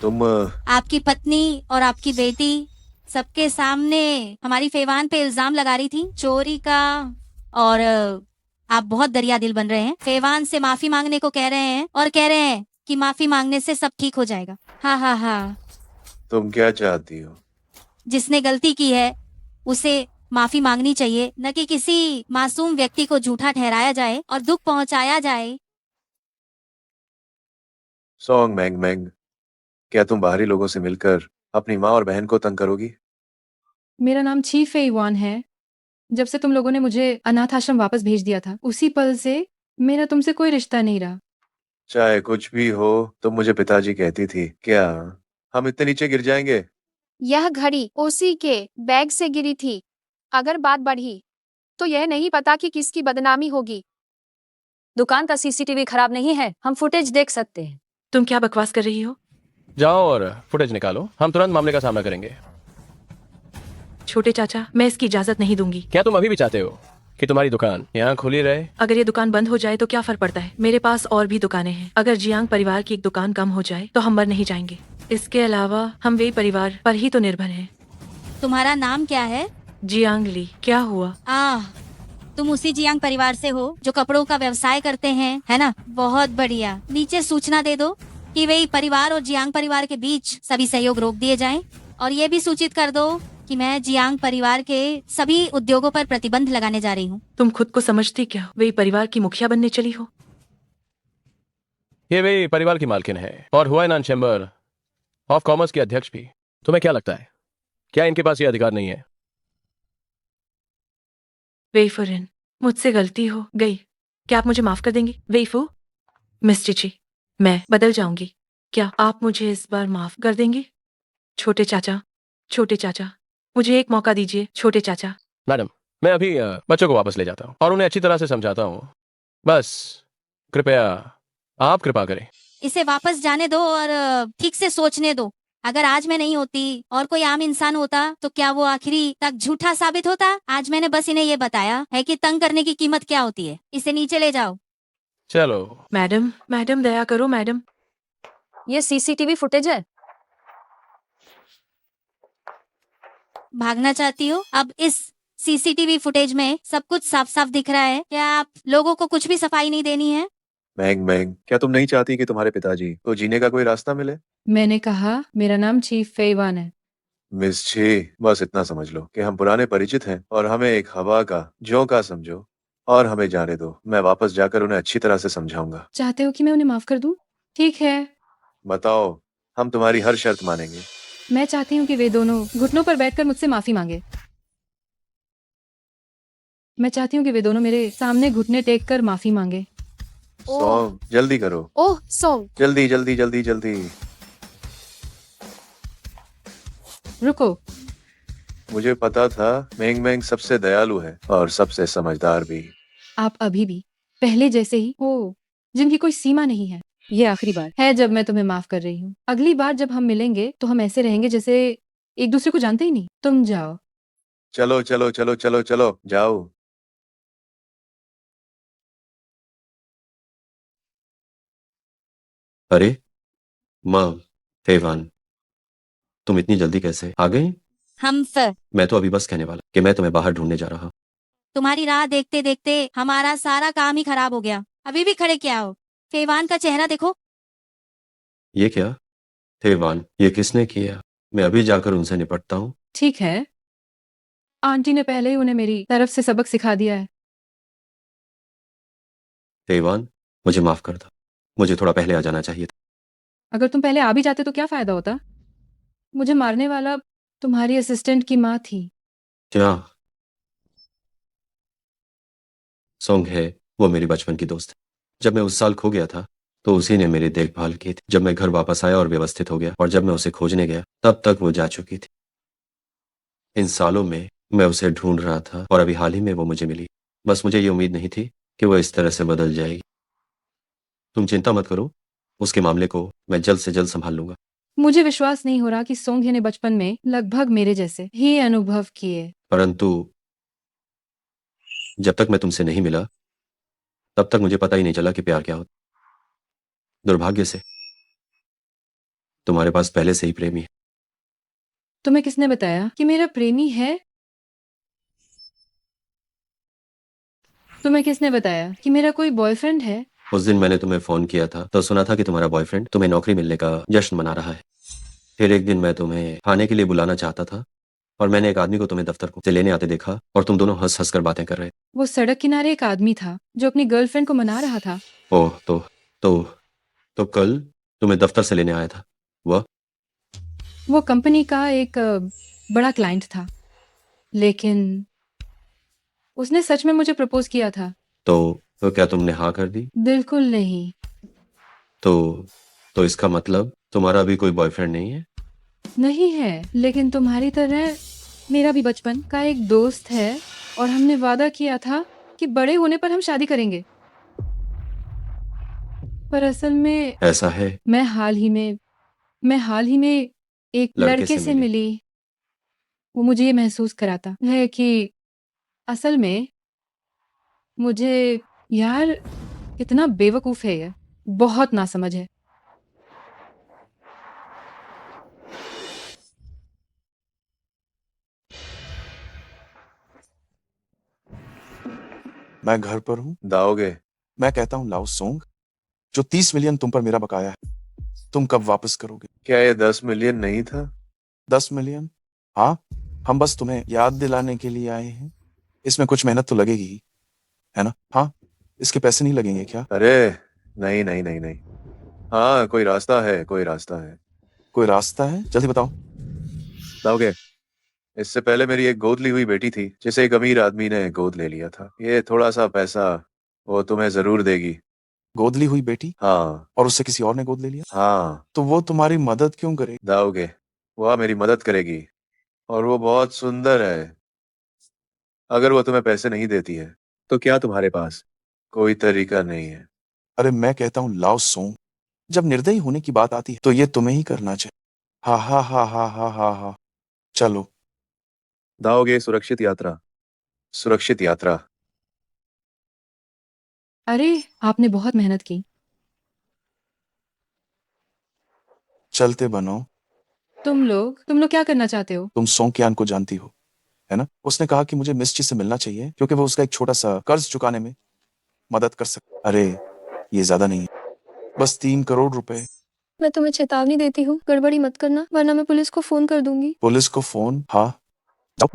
तुम आपकी पत्नी और आपकी बेटी सबके सामने हमारी फेवान पे इल्जाम लगा रही थी चोरी का, और आप बहुत दरिया दिल बन रहे हैं। फेवान से माफी मांगने को कह रहे हैं और कह रहे हैं कि माफी मांगने से सब ठीक हो जाएगा। हाँ हाँ हाँ, तुम क्या चाहती हो? जिसने गलती की है उसे माफी मांगनी चाहिए, न कि किसी मासूम व्यक्ति को झूठा ठहराया जाए और दुख पहुंचाया जाए। सॉन्ग मैंग मैंग, क्या तुम बाहरी लोगों से मिलकर अपनी माँ और बहन को तंग करोगी? मेरा नाम छी फेईवान है। जब से तुम लोगों ने मुझे अनाथ आश्रम वापस भेज दिया था, उसी पल से मेरा तुमसे कोई रिश्ता नहीं रहा। चाहे कुछ भी हो, तुम मुझे पिताजी कहती थी। क्या हम इतने नीचे गिर जाएंगे? यह घड़ी उसी के बैग से गिरी थी। अगर बात बढ़ी तो यह नहीं पता कि किसकी बदनामी होगी। दुकान का सीसीटीवी खराब नहीं है, हम फुटेज देख सकते हैं। तुम क्या बकवास कर रही हो? जाओ और फुटेज निकालो, हम तुरंत मामले का सामना करेंगे। छोटे चाचा, मैं इसकी इजाजत नहीं दूंगी। क्या तुम अभी भी चाहते हो कि तुम्हारी दुकान यहाँ खुली रहे? अगर ये दुकान बंद हो जाए तो क्या फर्क पड़ता है? मेरे पास और भी दुकानें हैं। अगर जियांग परिवार की एक दुकान कम हो जाए तो हम मर नहीं जाएंगे। इसके अलावा हम वे परिवार पर ही तो निर्भर हैं। तुम्हारा नाम क्या है? जियांग ली। क्या हुआ? तुम उसी जियांग परिवार से हो जो कपड़ों का व्यवसाय करते हैं, है ना? बहुत बढ़िया। नीचे सूचना दे दो कि वे परिवार और जियांग परिवार के बीच सभी सहयोग रोक दिए जाएं, और ये भी सूचित कर दो कि मैं जियांग परिवार के सभी उद्योगों पर प्रतिबंध लगाने जा रही हूँ। तुम खुद को समझती क्या हो? वे परिवार की मुखिया बनने चली हो? ये वे परिवार की मालकिन है और हुआइनान चैम्बर ऑफ कॉमर्स के अध्यक्ष भी। तुम्हें क्या लगता है, क्या इनके पास ये अधिकार नहीं है? वेफुरिन, मुझसे गलती हो गई। क्या आप मुझे माफ कर देंगी? वेफू, मिस चिची, मैं बदल जाऊंगी। क्या आप मुझे इस बार माफ कर देंगी? छोटे चाचा, मुझे एक मौका दीजिए, छोटे चाचा। मैडम, मैं अभी बच्चों को वापस ले जाता हूँ और उन्हें अच्छी तरह से समझाता हूँ। बस कृपया आप कृपा करें। इसे वापस जाने दो और ठीक से सोचने दो। अगर आज मैं नहीं होती और कोई आम इंसान होता तो क्या वो आखिरी तक झूठा साबित होता? आज मैंने बस इन्हें ये बताया है कि तंग करने की कीमत क्या होती है। इसे नीचे ले जाओ। चलो। मैडम दया करो मैडम। ये सीसीटीवी फुटेज है। भागना चाहती हो? अब इस सीसीटीवी फुटेज में सब कुछ साफ साफ दिख रहा है। क्या आप लोगों को कुछ भी सफाई नहीं देनी है? मैंग मैंग, क्या तुम नहीं चाहती कि तुम्हारे पिताजी को जीने का कोई रास्ता मिले? मैंने कहा मेरा नाम चीफ फेईवान है। मिस छी, बस इतना समझ लो कि हम पुराने परिचित हैं और हमें एक हवा का झोंका समझो और हमें जाने दो। मैं वापस जाकर उन्हें अच्छी तरह से समझाऊंगा। चाहते हो कि मैं उन्हें माफ कर दूं? ठीक है। बताओ, हम तुम्हारी हर शर्त मानेंगे। मैं चाहती हूँ कि वे दोनों घुटनों पर बैठकर मुझसे माफी मांगे। मैं चाहती हूँ कि वे दोनों मेरे सामने घुटने टेक कर माफी मांगे। सॉन्ग, जल्दी करो। ओह सॉन्ग। जल्दी जल्दी जल्दी जल्दी। रुको, मुझे पता था मैंग मैंग सबसे दयालु है और सबसे समझदार भी। आप अभी भी पहले जैसे ही हो, जिनकी कोई सीमा नहीं है। ये आखिरी बार है जब मैं तुम्हें माफ कर रही हूँ। अगली बार जब हम मिलेंगे तो हम ऐसे रहेंगे जैसे एक दूसरे को जानते ही नहीं। तुम जाओ। चलो चलो चलो चलो चलो, जाओ। अरे माँ, फेवान, तुम इतनी जल्दी कैसे आ गई? हम सर, मैं तो अभी बस कहने वाला कि मैं तुम्हें बाहर ढूंढने जा रहा। तुम्हारी राह देखते देखते हमारा सारा काम ही खराब हो गया। अभी भी खड़े क्या हो? फेवान का चेहरा देखो। ये क्या? फेवान, ये किसने किया? मैं अभी जाकर उनसे निपटता हूँ। ठीक है, आंटी ने पहले ही उन्हें मेरी तरफ से सबक सिखा दिया है। फेवान, मुझे माफ कर दो। मुझे थोड़ा पहले आ जाना चाहिए था। अगर तुम पहले आ भी जाते तो क्या फायदा होता? मुझे मारने वाला तुम्हारी असिस्टेंट की माँ थी। क्या? सोंग है, वो मेरी बचपन की दोस्त है। जब मैं उस साल खो गया था तो उसी ने मेरी देखभाल की थी। जब मैं घर वापस आया और व्यवस्थित हो गया और जब मैं उसे खोजने गया तब तक वो जा चुकी थी। इन सालों में मैं उसे ढूंढ रहा था और अभी हाल ही में वो मुझे मिली। बस मुझे ये उम्मीद नहीं थी कि वो इस तरह से बदल जाएगी। तुम चिंता मत करो, उसके मामले को मैं जल्द से जल्द संभाल लूंगा। मुझे विश्वास नहीं हो रहा कि सोंघे ने बचपन में लगभग मेरे जैसे ही अनुभव किए। परंतु जब तक मैं तुमसे नहीं मिला तब तक मुझे पता ही नहीं चला कि प्यार क्या होता। दुर्भाग्य से तुम्हारे पास पहले से ही प्रेमी है। तुम्हें किसने बताया कि मेरा प्रेमी है? तुम्हें किसने बताया कि मेरा कोई बॉयफ्रेंड है? उस दिन मैंने तुम्हें फोन किया था तो सुना था कि तुम्हारा बॉयफ्रेंड तुम्हें नौकरी मिलने का जश्न मना रहा है। फिर एक दिन मैं तुम्हें खाने के लिए बुलाना चाहता था और मैंने एक आदमी को तुम्हें दफ्तर को से लेने आते देखा और तुम दोनों हंस हंस कर बातें कर रहे थे। वो सड़क किनारे एक आदमी था जो अपनी गर्लफ्रेंड को मना रहा था। ओह, तो कल तुम्हें दफ्तर से लेने आया था वह? वो कंपनी का एक बड़ा क्लाइंट था, लेकिन उसने सच में मुझे प्रपोज किया था। तो क्या तुमने हाँ कर दी? बिल्कुल नहीं। तो इसका मतलब तुम्हारा अभी कोई बॉयफ्रेंड नहीं है? नहीं है, लेकिन तुम्हारी तरह मेरा भी बचपन का एक दोस्त है और हमने वादा किया था कि बड़े होने पर हम शादी करेंगे। पर असल में ऐसा है? मैं हाल ही में एक लड़के से मिली। वो मुझे ये महसूस कराता है कि असल में मुझे, यार कितना बेवकूफ है ये, बहुत नासमझ है। मैं घर पर हूँ। दाओगे? मैं कहता हूँ लाओ सोंग, जो 30 मिलियन तुम पर मेरा बकाया है, तुम कब वापस करोगे? क्या ये 10 मिलियन नहीं था? 10 मिलियन? हाँ, हम बस तुम्हें याद दिलाने के लिए आए हैं। इसमें कुछ मेहनत तो लगेगी ही, है ना? हाँ, इसके पैसे नहीं लगेंगे क्या? अरे नहीं नहीं नहीं नहीं। हाँ, कोई रास्ता है, कोई रास्ता है। कोई रास्ता है? जल्दी बताओ। दाओगे? इससे पहले मेरी एक गोद ली हुई बेटी थी जिसे एक अमीर आदमी ने गोद ले लिया था। ये थोड़ा सा पैसा वो तुम्हें जरूर देगी। गोद ली हुई बेटी हाँ और उससे किसी और ने गोद ले लिया? हाँ। तो वो तुम्हारी मदद क्यों करे? दाओगे, वह मेरी मदद करेगी और वो बहुत सुंदर है। अगर वो तुम्हें पैसे नहीं देती है तो क्या तुम्हारे पास कोई तरीका नहीं है? अरे मैं कहता हूँ लाओ सोंग, जब निर्दयी होने की बात आती है तो ये तुम्हें ही करना चाहिए। हा हा हा हा हा हा हा। चलो। दाओगे, सुरक्षित यात्रा, सुरक्षित यात्रा। अरे आपने बहुत मेहनत की। चलते बनो। तुम लोग क्या करना चाहते हो? तुम सोंग को जानती हो, है ना? उसने कहा कि मुझे मिस ची से मिलना चाहिए क्योंकि वो उसका एक छोटा सा कर्ज चुकाने में मदद कर सकता। अरे ये ज्यादा नहीं है, बस 3 करोड़ रुपए। मैं तुम्हें चेतावनी देती हूँ, गड़बड़ी मत करना वरना मैं पुलिस को फोन कर दूंगी। पुलिस को फोन? हाँ।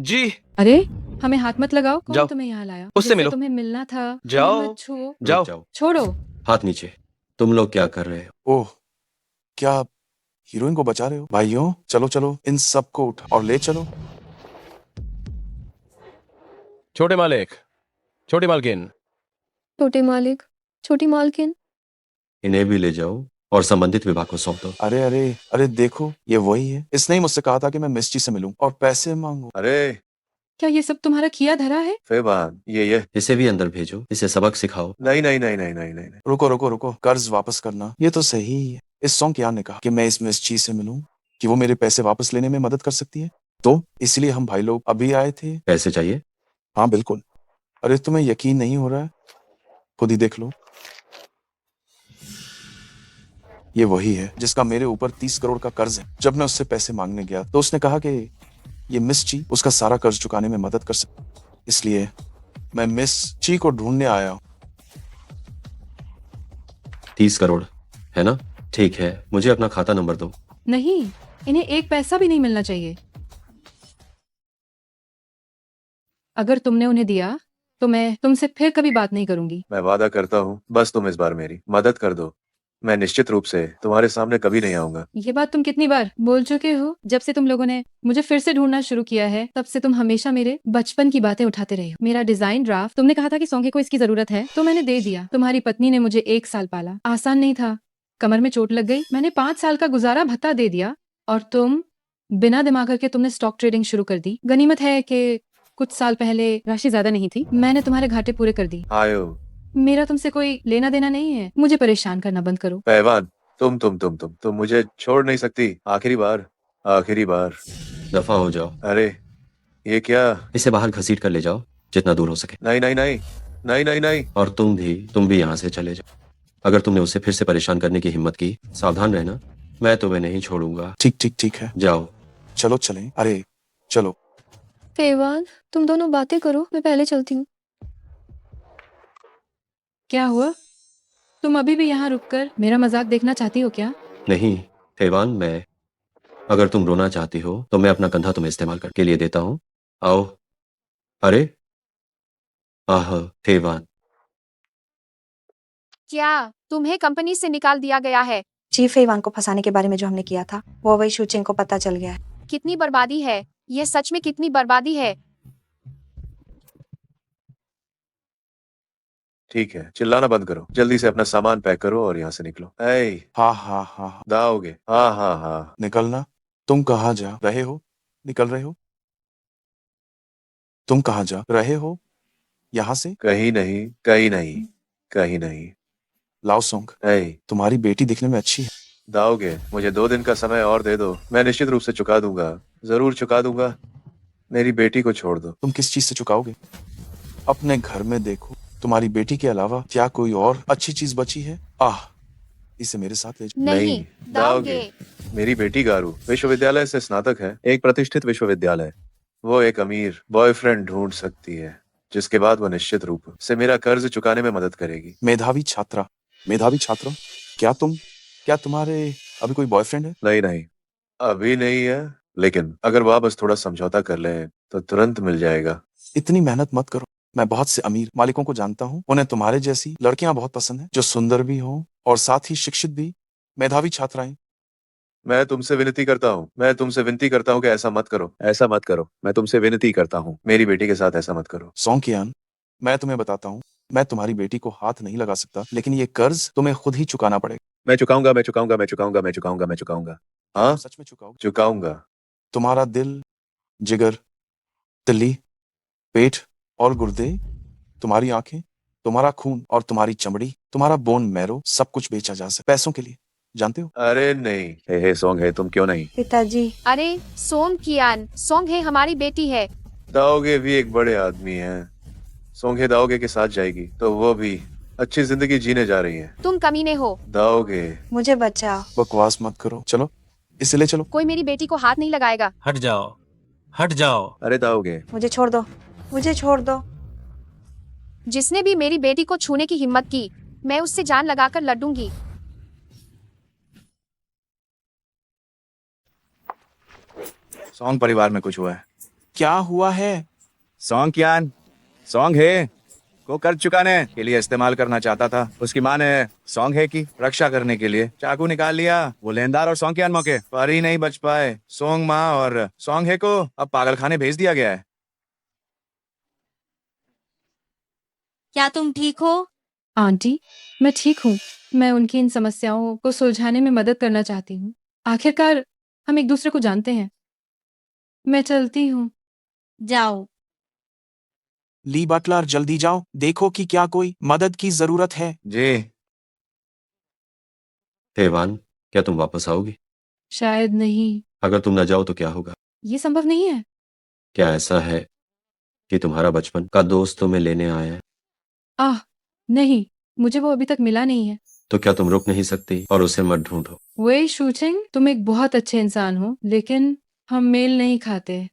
जी अरे हमें हाथ मत लगाओ। कौन जाओ, तुम्हें यहाँ लाया? उससे जिससे मिलो। तुम्हें मिलना था। जाओ। हमें मत छुओ। जाओ। रुक जाओ। छोड़ो। हाथ नीचे। तुम लोग क्या कर रहे हो? ओह, क्या आप हीरोइन को बचा रहे हो? भाइयों चलो चलो, इन सबको उठा और ले चलो। छोटे मालिक, छोटी मालकिन, छोटे मालिक, छोटी मालकिन। इन्हें भी ले जाओ और संबंधित विभाग को सौंप दो। अरे अरे अरे देखो, ये वही है। इसने ही मुझसे कहा था कि मैं मिस ची से मिलूं और पैसे मांगू। अरे क्या ये सब तुम्हारा किया धरा है? फेबान, ये इसे भी अंदर भेजो, इसे सबक सिखाओ। नहीं नहीं नहीं नहीं नहीं नहीं नहीं। रुको रुको रुको, कर्ज वापस करना ये तो सही ही है। इस सॉन्ग ने कहा कि मैं इस मिस ची से मिलूं कि वो मेरे पैसे वापस लेने में मदद कर सकती है, तो इसलिए हम भाई लोग अभी आए थे। पैसे चाहिए? हाँ बिल्कुल। अरे तुम्हें यकीन नहीं हो रहा है? खुद ही देख लो। ये वही है जिसका मेरे ऊपर 30 करोड़ का कर्ज है। जब मैं उससे पैसे मांगने गया तो उसने कहा कि ये मिस ची उसका सारा कर्ज चुकाने में मदद कर सकती, इसलिए मैं मिस ची को ढूंढने आया हूँ। 30 करोड़ है ना? ठीक है, मुझे अपना खाता नंबर दो। नहीं, इन्हें एक पैसा भी नहीं मिलना चाहिए। अगर तुमने उन्हें दिया तो मैं तुमसे फिर कभी बात नहीं करूंगी। मैं वादा करता हूँ, बस तुम इस बार मेरी मदद कर दो। मैं निश्चित रूप से तुम्हारे सामने कभी नहीं आऊंगा। ये बात तुम कितनी बार बोल चुके हो? जब से तुम लोगों ने मुझे फिर से ढूंढना शुरू किया है तब से तुम हमेशा मेरे बचपन की बातें उठाते रहे हो। मेरा डिजाइन ड्राफ्ट तुमने कहा था कि सोंगे को इसकी जरूरत है तो मैंने दे दिया। तुम्हारी पत्नी ने मुझे 1 साल पाला, आसान नहीं था। कमर में चोट लग गई, मैंने 5 साल का गुजारा भत्ता दे दिया और तुम बिना दिमाग करके तुमने स्टॉक ट्रेडिंग शुरू कर दी। गनीमत है कि कुछ साल पहले राशि ज्यादा नहीं थी, मैंने तुम्हारे घाटे पूरे कर दी। आयो मेरा तुमसे कोई लेना देना नहीं है, मुझे परेशान करना बंद करो। पैवान, तुम मुझे छोड़ नहीं सकती। आखिरी बार, आखिरी बार। दफा हो जाओ। अरे ये क्या? इसे बाहर घसीट कर ले जाओ जितना दूर हो सके। नहीं नहीं नहीं नहीं नहीं नहीं। और तुम भी यहाँ से चले जाओ। अगर तुमने उसे फिर से परेशान करने की हिम्मत की, सावधान रहना, मैं तुम्हें नहीं छोड़ूंगा। ठीक ठीक ठीक है, जाओ। चलो चलें। अरे चलो। फेवान, तुम दोनों बातें करो, मैं पहले चलती हूँ। क्या हुआ? तुम अभी भी यहाँ रुककर मेरा मजाक देखना चाहती हो क्या? नहीं हैवान, मैं अगर तुम रोना चाहती हो तो मैं अपना कंधा तुम्हें इस्तेमाल करके लिए देता हूँ। आओ। अरे आह हैवान, क्या तुम्हें कंपनी से निकाल दिया गया है? चीफ ईवान को फंसाने के बारे में जो हमने किया था वो वही शूचिंग को पता चल गया है। कितनी बर्बादी है, यह सच में कितनी बर्बादी है। ठीक है, चिल्लाना बंद करो। जल्दी से अपना सामान पैक करो और यहाँ से निकलो। ऐ हाँ हाँ हाँ, दाओगे? हाँ हाँ हाँ। निकलना। तुम कहाँ जा रहे हो? निकल रहे हो? तुम कहाँ जा रहे हो? यहाँ से? कहीं नहीं, कहीं नहीं, कहीं नहीं। लाओ सोंग, ऐ तुम्हारी बेटी दिखने में अच्छी है। दाओगे? मुझे 2 दिन का समय और दे दो, मैं निश्चित रूप से चुका दूंगा, जरूर चुका दूंगा। मेरी बेटी को छोड़ दो। तुम किस चीज से चुकाओगे? अपने घर में देखो, तुम्हारी बेटी के अलावा क्या कोई और अच्छी चीज बची है? आह, इसे मेरे साथ ले जाओ। नहीं दाओगे। मेरी बेटी गारू विश्वविद्यालय से स्नातक है, एक प्रतिष्ठित विश्वविद्यालय। वो एक अमीर बॉयफ्रेंड ढूंढ सकती है जिसके बाद वो निश्चित रूप से मेरा कर्ज चुकाने में मदद करेगी। मेधावी छात्रा, मेधावी छात्रा, क्या तुम्हारे अभी कोई बॉयफ्रेंड है? नहीं नहीं, अभी नहीं है, लेकिन अगर वह बस थोड़ा समझौता कर ले तो तुरंत मिल जाएगा। इतनी मेहनत मत करो। मैं बहुत से अमीर मालिकों को जानता हूँ, उन्हें तुम्हारे जैसी लड़कियां बहुत पसंद है, जो सुंदर भी हो और साथ ही शिक्षित भी। मेधावी छात्राएं मैं तुमसे विनती करता हूँ, मैं तुमसे विनती करता हूँ कि ऐसा मत करो, ऐसा मत करो। मैं तुमसे विनती करता हूँ, मेरी बेटी के साथ ऐसा मत करो। सोंकियान, मैं तुम्हें बताता हूँ, मैं तुम्हारी बेटी को हाथ नहीं लगा सकता, लेकिन ये कर्ज तुम्हें खुद ही चुकाना पड़ेगा। मैं चुकाऊंगा, मैं चुकाऊंगा, मैं चुकाऊंगा, मैं चुकाऊंगा, मैं चुकाऊंगा। हाँ, सच में चुकाओगे? चुकाऊंगा। तुम्हारा दिल, जिगर, तिल्ली, पेट और गुर्दे, तुम्हारी आंखें, तुम्हारा खून और तुम्हारी चमड़ी, तुम्हारा बोन मैरो, सब कुछ बेचा जा सकता पैसों के लिए, जानते हो? अरे नहीं, हे सॉन्ग है, तुम क्यों नहीं? पिताजी, अरे सोंग कियान, सोंग है हमारी बेटी है। दाओगे भी एक बड़े आदमी हैं। सोंगे दाओगे के साथ जाएगी तो वो भी अच्छी जिंदगी जीने जा रही है। तुम कमीने हो। दाओगे। मुझे बचाओ। बकवास मत करो, चलो इसे ले चलो। कोई मेरी बेटी को हाथ नहीं लगाएगा। हट जाओ, हट जाओ। अरे दाओगे। मुझे छोड़ दो, मुझे छोड़ दो। जिसने भी मेरी बेटी को छूने की हिम्मत की, मैं उससे जान लगाकर लड़ूंगी। सॉन्ग परिवार में कुछ हुआ है? क्या हुआ है? सॉन्ग कियान, सॉन्ग है को कर्ज चुकाने के लिए इस्तेमाल करना चाहता था। उसकी माँ ने सॉन्ग है की रक्षा करने के लिए चाकू निकाल लिया। वो लेनदार और सॉन्ग कियान मौके पर ही नहीं बच पाए। सोंग माँ और सॉन्ग है को अब पागलखाने भेज दिया गया है। क्या तुम ठीक हो? आंटी, मैं ठीक हूँ। मैं उनकी इन समस्याओं को सुलझाने में मदद करना चाहती हूँ। आखिरकार हम एक दूसरे को जानते हैं। मैं चलती हूँ। जाओ। ली बटलर, जल्दी जाओ, देखो कि क्या कोई मदद की जरूरत है। जी। हेवान, क्या तुम वापस आओगी? शायद नहीं। अगर तुम न जाओ तो क्या होगा? ये संभव नहीं है। क्या ऐसा है कि तुम्हारा बचपन का दोस्त तुम्हें लेने आया है? आह, नहीं, मुझे वो अभी तक मिला नहीं है। तो क्या तुम रुक नहीं सकती और उसे मत ढूंढो? वे शूचिंग, तुम एक बहुत अच्छे इंसान हो, लेकिन हम मेल नहीं खाते।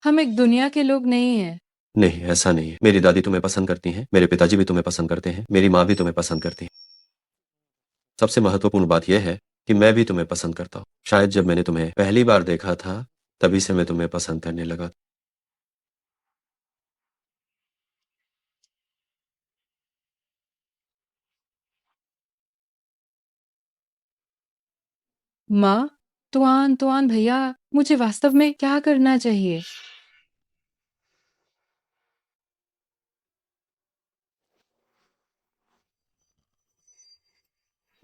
हम एक दुनिया के लोग नहीं हैं। नहीं, ऐसा नहीं है। मेरी दादी तुम्हें पसंद करती हैं, मेरे पिताजी भी तुम्हें पसंद करते हैं, मेरी माँ भी तुम्हें पसंद करती है। सबसे महत्वपूर्ण बात यह है कि मैं भी तुम्हें पसंद करता हूँ। शायद जब मैंने तुम्हें पहली बार देखा था, तभी से मैं तुम्हें पसंद करने लगा। माँ, तुआन भैया, मुझे वास्तव में क्या करना चाहिए?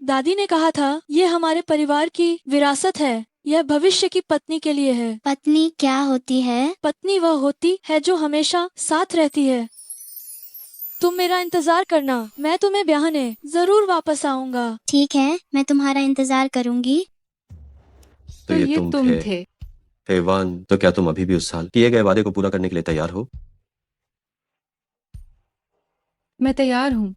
दादी ने कहा था ये हमारे परिवार की विरासत है। यह भविष्य की पत्नी के लिए है। पत्नी क्या होती है? पत्नी वह होती है जो हमेशा साथ रहती है। तुम मेरा इंतजार करना, मैं तुम्हें ब्याहने जरूर वापस आऊंगा। ठीक है, मैं तुम्हारा इंतजार करूंगी। तो ये तुम थे। हेवान, तो क्या तुम अभी भी उस साल किए गए वादे को पूरा करने के लिए तैयार हो? मैं तैयार हूँ।